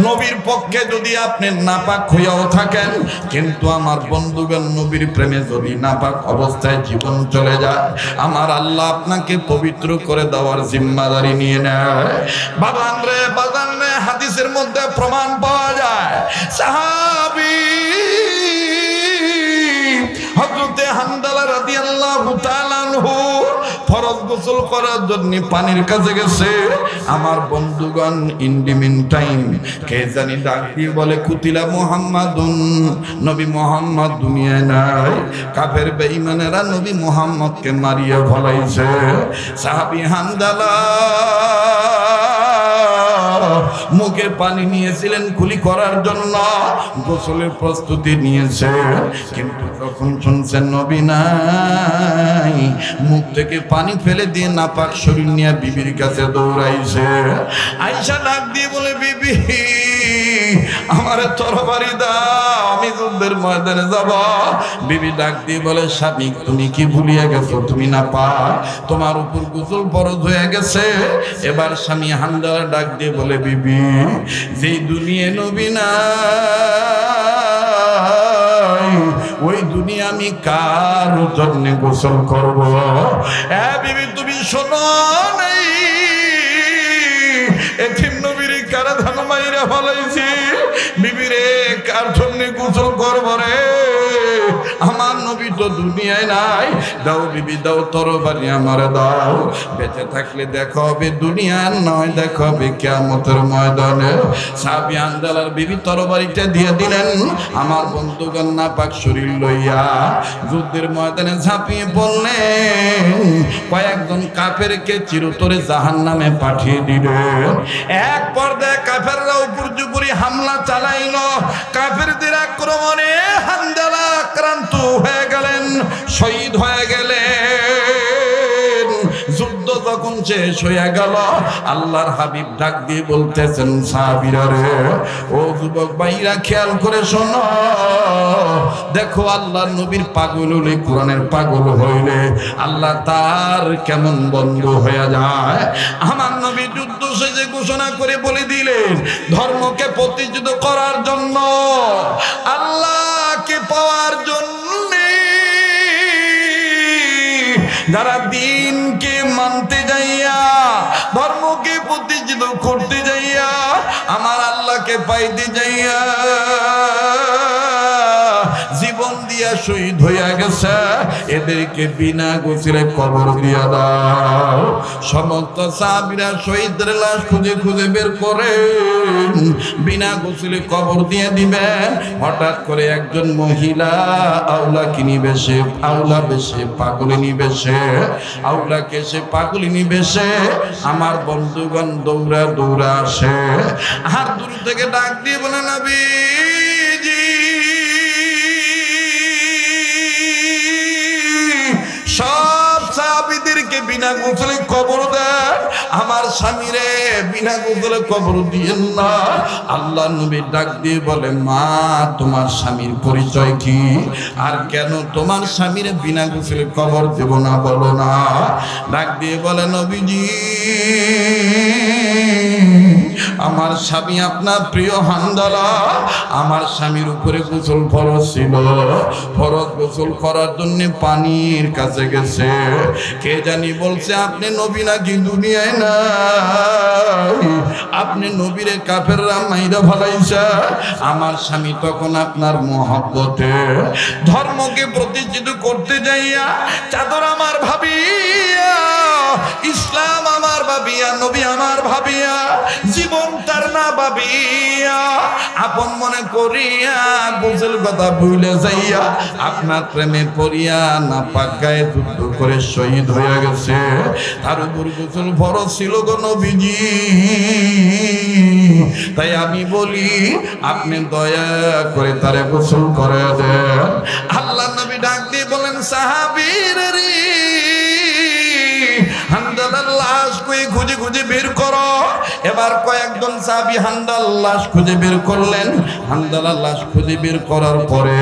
নবীর পক্ষে যদি আপনি নাপাক হয়েও থাকেন, কিন্তু আমার বন্ধুগণ নবীর প্রেমে যদি নাপাক অবস্থায় জীবন চলে যায়, আমার আল্লাহ আপনাকে পবিত্র করে দেওয়ার জিম্মাদারি নিয়ে নেয়। বাজান রে, হাদিসের মধ্যে প্রমাণ পাওয়া যায়, সাহাবী হযরতে হানজালা রাদিয়াল্লাহু তাআলা আনহু ফরজ গোসল করার জন্য পানির কাছে গেছে। আমার বন্ধুগণ ইন্ডিমিন টাইম কে জানি ডাক দিয়ে বলে, কুতিলা মুহাম্মাদুন, নবী মুহাম্মদ দুনিয়ায় নাই। কাফের বেঈমানেরা নবী মুহাম্মদকে মারিয়া ফলাইছে। সাহাবী হানজালা মুখে পানি নিয়েছিলেন কুলি করার জন্য, গোসলের প্রস্তুতি নিয়েছে, কিন্তু যখন শুনছেন নবী নাই, মুখ থেকে পানি ফেলে দিয়ে নাপাক শরীর নিয়ে বিবির কাছে দৌড়াইছে। আয়েশা ডাক দিয়ে বলে, বিবি আমার তরবারি দাও, আমি যুদ্ধের ময়দানে যাব। বিবি ডাক দিয়ে বলে, স্বামী তুমি কি ভুলিয়া গেছো, তুমি নাপাক, তোমার উপর গোসল ফরজ হয়ে গেছে। এবার স্বামী হানজালা ডাক দিয়ে বলে, বিবি যেই দুনিয়া নবী নাই, ওই দুনিয়া আমি কার জন্য গোসল করব? বিবি তুমি শোনো নাই, এতিম নবীর কারা ধান মাইরা ফলাইছি, বিবিরে কার জন্য গোসল করব রে? আমার নবী তো দুনিয়ায় নাই, দাও বিবি দাও, তরবারি আমারে দাও, বেঁচে থাকলে দেখা হবে দুনিয়ার নয়, দেখা হবে কিয়ামতের ময়দানে। সাহাবী হানজালার বিবি তরবারিটা দিয়ে দিলেন। আমার বন্ধুগণ নাপাক শরীর লইয়া যুদ্ধের ময়দানে ঝাঁপিয়ে পড়লেন। কয়েকজন কাফেরকে চিরতরে জাহান্নামে পাঠিয়ে দিলেন। এক পর্যায়ে কাফেররা উপর্যুপরি হামলা চালাইল। কাফেরদের আক্রমণে হানজালা আক্রান্ত হয়ে গেলেন, শহীদ হয়ে গেলেন। শেষ হয়ে গেল। আল্লাহর হাবিব ডাক দিয়ে বলতেছেন, সাহাবীরা রে, ও যুবক ভাইরা খেয়াল করে শোনো, দেখো আল্লাহর নবীর পাগল হলে, কোরআনের পাগল হইলে আল্লাহ তার কেমন বন্ধু হয়ে যায়। আমার নবী যুদ্ধ শেষে ঘোষণা করে বলে দিলেন, ধর্মকে প্রতিষ্ঠিত করার জন্য, আল্লাহকে পাওয়ার জন্য যারা দিনকে মানতে যাইয়া, ধর্মকে প্রতিষ্ঠিত করতে যাইয়া, আমার আল্লাহকে পাইতে যাইয়া জীবন দিয়া শহীদ হইয়া গেছে, এদেরকে বিনা গোসলে কবর দিয়া দাও। সমস্ত সাহাবীরা শহীদের লাশ খুঁজে খুঁজে বের করে বিনা গোসলে কবর দিয়ে দিবেন। হঠাৎ করে একজন মহিলা আউলাকিনী বেশে, আউলা বেশে, পাগলিনী বেশে, আউলাকে সে পাগলিনী বেশে আমার বন্ধুগণ দৌড়া দৌড়া আসে, আর দূর থেকে ডাক দিয়ে বলে, নবীজি সব সাহাবীদেরকে বিনা গোসলে কবর দেন, আমার স্বামীরে বিনা গোসলে কবর দিয়েন না। আল্লাহ নবী ডাক দিয়ে বলে, মা তোমার স্বামীর পরিচয় কি, আর কেন তোমার স্বামীরে বিনা গোসলে কবর দেব না বলো না। ডাক দিয়ে বলে, নবীজি আমার স্বামী আপনার প্রিয় হানজালা, আমার স্বামীর উপরে গোসল ফরজ ছিল, ফরজ গোসল করার জন্য পানির কাছে গেছে, কে জানি বলছে আপনি নবী নাকি দুনিয়ায় নাই, আপনি নবীরে কাফেররা মাইরা ফেলাইছে। আমার স্বামী তখন আপনার মহব্বতে ধর্মকে প্রতিষ্ঠিত করতে যাইয়া চাদর আমার ভাবিয়া, ইসলাম আমার ভাবিয়া, নবী আমার ভাবিয়া, জীবন তার না ভাবিয়া, আপন মনে করিয়া গোসল কথা ভুলে যাইয়া আপনার প্রেমে পড়িয়া না পাক গায়ে যুদ্ধ করে শহীদ হয়ে গেছে। তার উপর গোসল ফরজ ছিল গো নবীজি। তাই আমি বলি আপনি দয়া করে তারে গোসল করে দেন। আল্লাহ নবী ডাক দিয়ে বলেন, সাহাবীরা রে, হানজালার লাশ কই খুঁজে খুঁজে বের করো। এবার কয়েকজন সাহাবী হানজালার লাশ খুঁজে বের করলেন। হানজালার লাশ খুঁজে বের করার পরে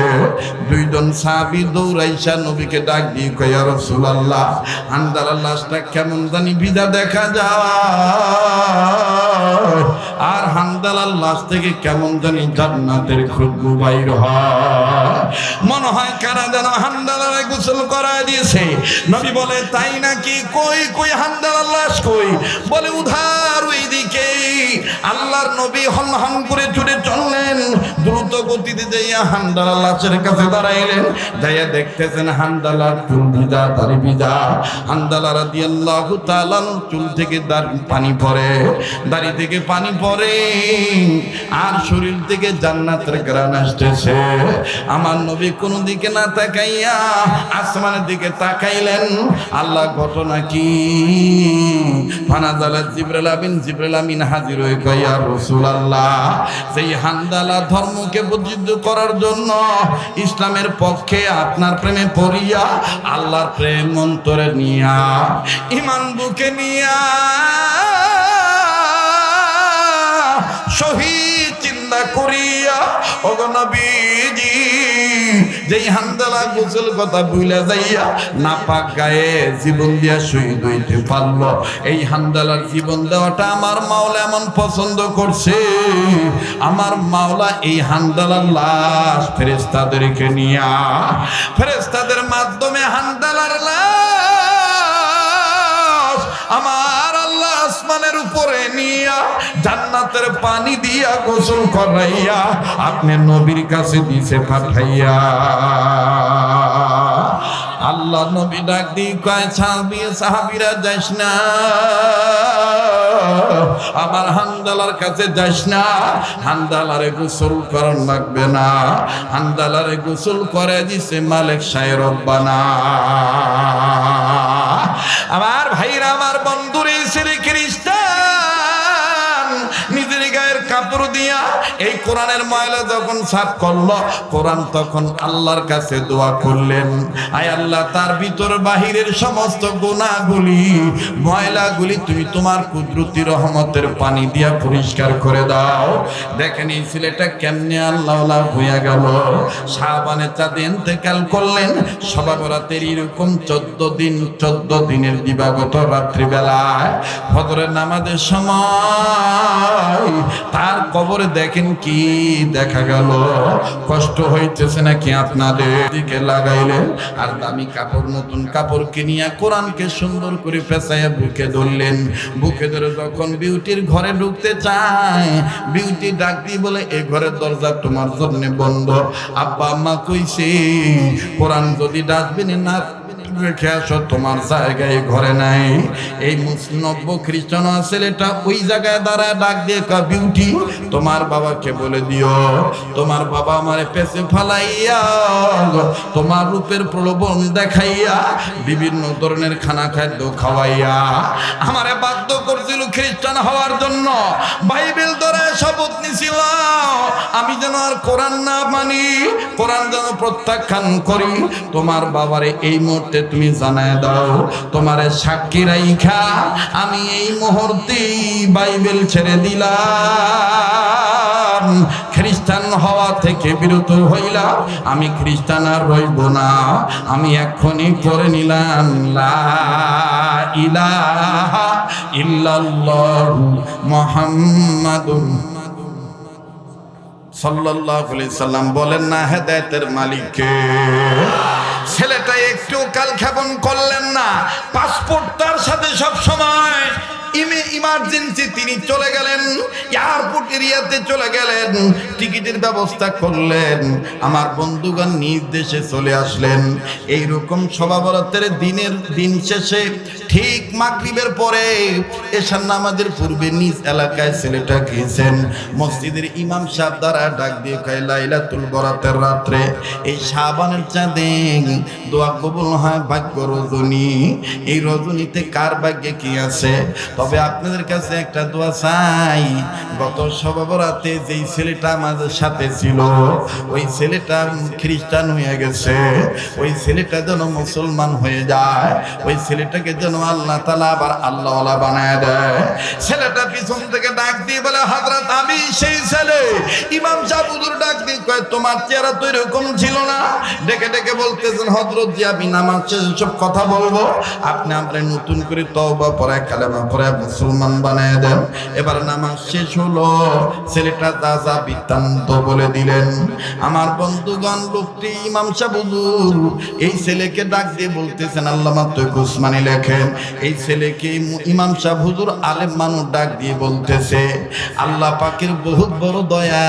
দুইজন সাহাবী দৌড়াইসা নবীকে ডাক দিয়ে কয়, ইয়া রাসূলুল্লাহ, হানজালার লাশটা কেমন জানি ভিজা দেখা যায়, আর হানজালার লাশ থেকে কেমন জানি জান্নাতের খুশবু বাইর হয়, মনে হয় কারা যেন হানজালারে গোসল করায় দিয়েছে। নবী বলে, তাই নাকি? কই কই হানজালার লাশ কই? বলে, উধার ওইদিকে। আল্লাহর নবী হন হন করে ছুটে চললেন, দ্রুত গতিতে যাইয়া হানজালার লাশের কাছে দাঁড়াইলেন। যাইয়া দেখতেছেন হানজালার চুল ভিজা, দাড়ি ভিজা। হানজালা রাদিয়াল্লাহু তাআলা চুল থেকে পানি পড়ে, দাড়ি থেকে পানি পড়ে, আর শরীর থেকে জান্নাতের ঘ্রাণ আসতেছে। আমার নবী কোনো দিকে না তাকাইয়া আসমানের দিকে তাকাইলেন। আল্লাহ ঘটনা কি? ফানাজালা জিবরাইল আমিন হাজির হয়ে কয়, ইয়া রাসূলুল্লাহ, সেই হানজালা ধর্মকে প্রতিষ্ঠিত করার জন্য ইসলামের পক্ষে আপনার প্রেমে পড়িয়া, আল্লাহর প্রেম অন্তরে নিয়া, ঈমান বুকে নিয়া শহীদ চিন্তা করিয়া, ওগো নবীজি, যেই হানজালা গোসল কথা ভুলে যাইয়া নাপাক গায়ে জীবন দিয়া শহীদ হইতে পারলো, এই হানজালার জীবন দেওয়াটা আমার মাওলা এমন পছন্দ করছে। আমার মাওলা এই হানজালার লাশ ফেরেশতাদেরকে নিয়া, ফেরেশতাদের মাধ্যমে হানজালার লাশ আমার আল্লাহ আসমানের উপরে নিয়া জান্নাতের পানি দিয়া গোসল করাইয়া আপনি নবীর কাছে দিছে পাঠাইয়া। আল্লাহ নবী ডাক দিয়ে কয়, সাহাবীরা যাস না, আমার হানজালার কাছে যাস না, হানজালারে গোসল করার লাগবে না, হানজালারে গোসল করে দিছে মালিক সাহেব রব্বানা। আমার ভাইরা, আমার বন্ধুরে, ছেলে খ্রিস্টান নিজের গায়ের কাপড় দিয়া এই কোরআনের ময়লা যখন সাফ করলো, কোরআন তখন আল্লাহর কাছে দোয়া করলেন, আয় আল্লাহ, তার ভিতর বাহিরের সমস্ত গুনাহগুলি, ময়লাগুলি তুমি তোমার কুদরতি রহমতের পানি দিয়া পরিষ্কার করে দাও। দেখেন এই ছেলেটা কেমনে আল্লাহওয়ালা হইয়া গেল। শাবানের চাঁদে ইন্তেকাল করলেন। শবে বরাতের এরকম 14 দিনের দিবাগত রাত্রিবেলায় ফজরের নামাজের সময় তার কবরে দেখেন কি দেখা গেল। কষ্ট হইতেছে নাকি আপনাদের? দিকে লাগাইলেন আর দামি কাপড়, নতুন কাপড় কিনিয়া কোরআনকে সুন্দর করে পেঁচাইয়া বুকে ধরলেন। বুকে ধরে যখন বিউটির ঘরে ঢুকতে চায়, বিউটি ডাক দিয়ে বলে, এ ঘরের দরজা তোমার জন্য বন্ধ। আব্বা আম্মা কইছে কোরআন যদি ডাস্টবিনে না রেখে আসো, তোমার জায়গায় ঘরে নাই। এই নব্য খ্রিস্টান ছেলেটা ওই জায়গায় দাঁড়ায় ডাক দিয়ে কয়, বিউটি তোমার বাবাকে বলে দিও, তোমার বাবা আমারে পেছে ফালাইয়া তোমার রূপের প্রলোভন দেখাইয়া বিভিন্ন ধরনের খানা খাদ্য খাওয়াইয়া আমারে বাধ্য করছিল খ্রিস্টান হওয়ার জন্য। বাইবেল ধরে শপথ নিছিল আমি যেন আর কোরআন না মানি, কোরআন যেন প্রত্যাখ্যান করি। তোমার বাবারে এই মুহূর্তে তুমি জানায় দাও, তোমারে সাক্ষী রাইখা আমি এই মুহূর্তে বাইবেল ছেড়ে দিলাম, খ্রিস্টান হওয়া থেকে বিরত হইলাম, আমি খ্রিস্টান আর রইব না। আমি এখনই করে নিলাম লা ইলাহা ইল্লাল্লাহু মুহাম্মাদুর সাল্লাল্লাহু আলাইহি সাল্লাম। বলেন না হেদায়েতের মালিক কে? ছেলেটা একটু কালক্ষেপণ করলেন না। পাসপোর্ট তার সাথে সব সময়, ইমার্জেন্সি তিনি চলে গেলেন, এয়ারপোর্ট এরিয়াতে চলে গেলেন, টিকিটের ব্যবস্থা করলেন। আমার বন্ধুগণ নিজ দেশে চলে আসলেন। এইরকম শবে বরাতের দিন শেষে ঠিক মাগরিবের পরে এশার নামাজের পূর্বে নিজ এলাকায় ছেলেটা গিয়েছেন। মসজিদের ইমাম সাহেব দ্বারা ডাক দিয়ে কয়, লাইলাতুল বরাতের রাত্রে এই শাবানের চাঁদে দোয়া কবুল হয় ভাগ্য রজনী। এই রজনীতে কার ভাগ্যে কি আছে? তবে আপনাদের কাছে একটা দোয়া চাই। গত শবে বরাতে যেই ছেলেটা আমাদের সাথে ছিল, ওই ছেলেটা খ্রিস্টান হয়ে গেছে, ওই ছেলেটা যেন মুসলমান হয়ে যায়, ওই ছেলেটাকে যেন আল্লাহ তাআলা আবার আল্লাহওয়ালা বানায় দেয়। ছেলেটা পিছন থেকে ডাক দিয়ে বলে, হযরত আমি সেই ছেলে। ইমাম সাহেব হুজুর ডাক দিয়ে কয়, তোমার চেহারা তো এরকম ছিল না। ডেকে ডেকে বলতেছেন, হযরত জি আমি নামাজ শেষে সব কথা বলবো, আপনি আমরা নতুন করে তওবা পড়ায় কালেমা পড়ায় মুসলমান বানায় দেন। এবার নামাজ শেষ হলো, ছেলেটা যা বৃত্তান্ত বলে দিলেন। আমার বন্ধুগণ, লোকটি ইমাম সাহেব হুজুর এই ছেলেকে ডাক দিয়ে বলতেছেন, আল্লামা তৌফিক উসমানী লেখেন, এই ছেলেকে ইমাম সাহেব হুজুর আলেম মানুষ ডাক দিয়ে বলতেছে, আল্লাহ পাকের বহুত বড় দয়া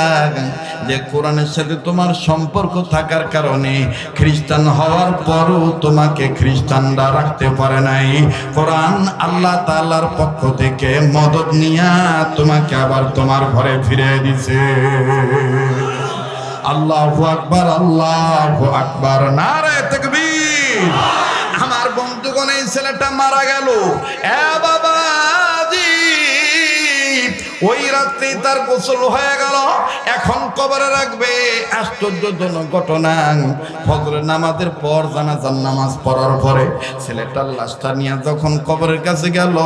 যে কোরআনের সাথে তোমার সম্পর্ক থাকার কারণে খ্রিস্টান হওয়ার পরও তোমাকে খ্রিস্টানরা রাখতে পারে নাই। কোরআন আল্লাহ তাআলার পক্ষ থেকে মদদ নিয়া তোমাকে আবার তোমার ঘরে ফিরে দিছে। আল্লাহু আকবার, আল্লাহু আকবার, নারে তাকবীর। আমার বন্ধুগণ, এই ছেলেটা মারা গেল। এ বাবাজি, ওই রাত্রে তার গোসল হয়ে গেল, এখন কবরে রাখবে। আশ্চর্যজনক ঘটনা, ফজরের নামাজের পর জানাজার নামাজ পড়ার পরে ছেলেটার লাশটা নিয়ে যখন কবরের কাছে গেল,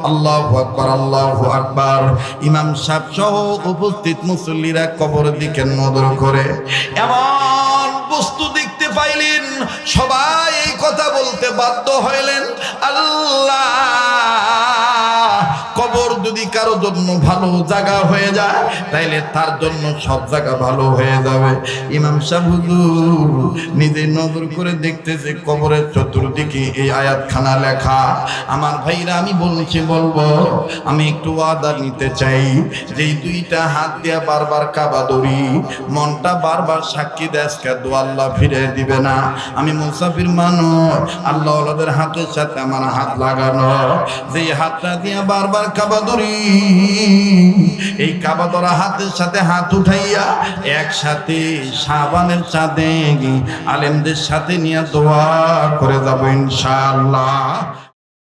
আল্লাহু আকবার, আল্লাহু আকবার, ইমাম সাহেব সহ উপস্থিত মুসল্লিরা কবরের দিকে নজর করে এমন বস্তু দেখতে পাইলেন, সবাই এই কথা বলতে বাধ্য হইলেন, আল্লাহ, কবর যদি কারো জন্য ভালো জায়গা হয়ে যায় তাইলে তার জন্য সব জায়গা ভালো হয়ে যাবে। ইমাম সাহেব হুজুর নিজে নজর করে দেখতেছে কবরের চতুর্দিকে এই আয়াতখানা লেখা। আমার ভাইরা, আমি বলবো, আমি একটু ওয়াদা নিতে চাই, যেই দুইটা হাত দিয়া বারবার কাবা ধরি, মনটা বারবার সাক্ষী দেয় দোয়া আল্লাহ ফিরে দিবে না। আমি মুসাফির মানুষ, আল্লাহ ওয়ালাদের হাতের সাথে আমার হাত লাগানো, যেই হাতটা দিয়া বারবার কাবা ধরি, এই কাবা ধরা হাতের সাথে হাত উঠাইয়া একসাথে শাবানের চাঁদে আলেমদের সাথে নিয়ে দোয়া করে যাবো ইনশাআল্লাহ।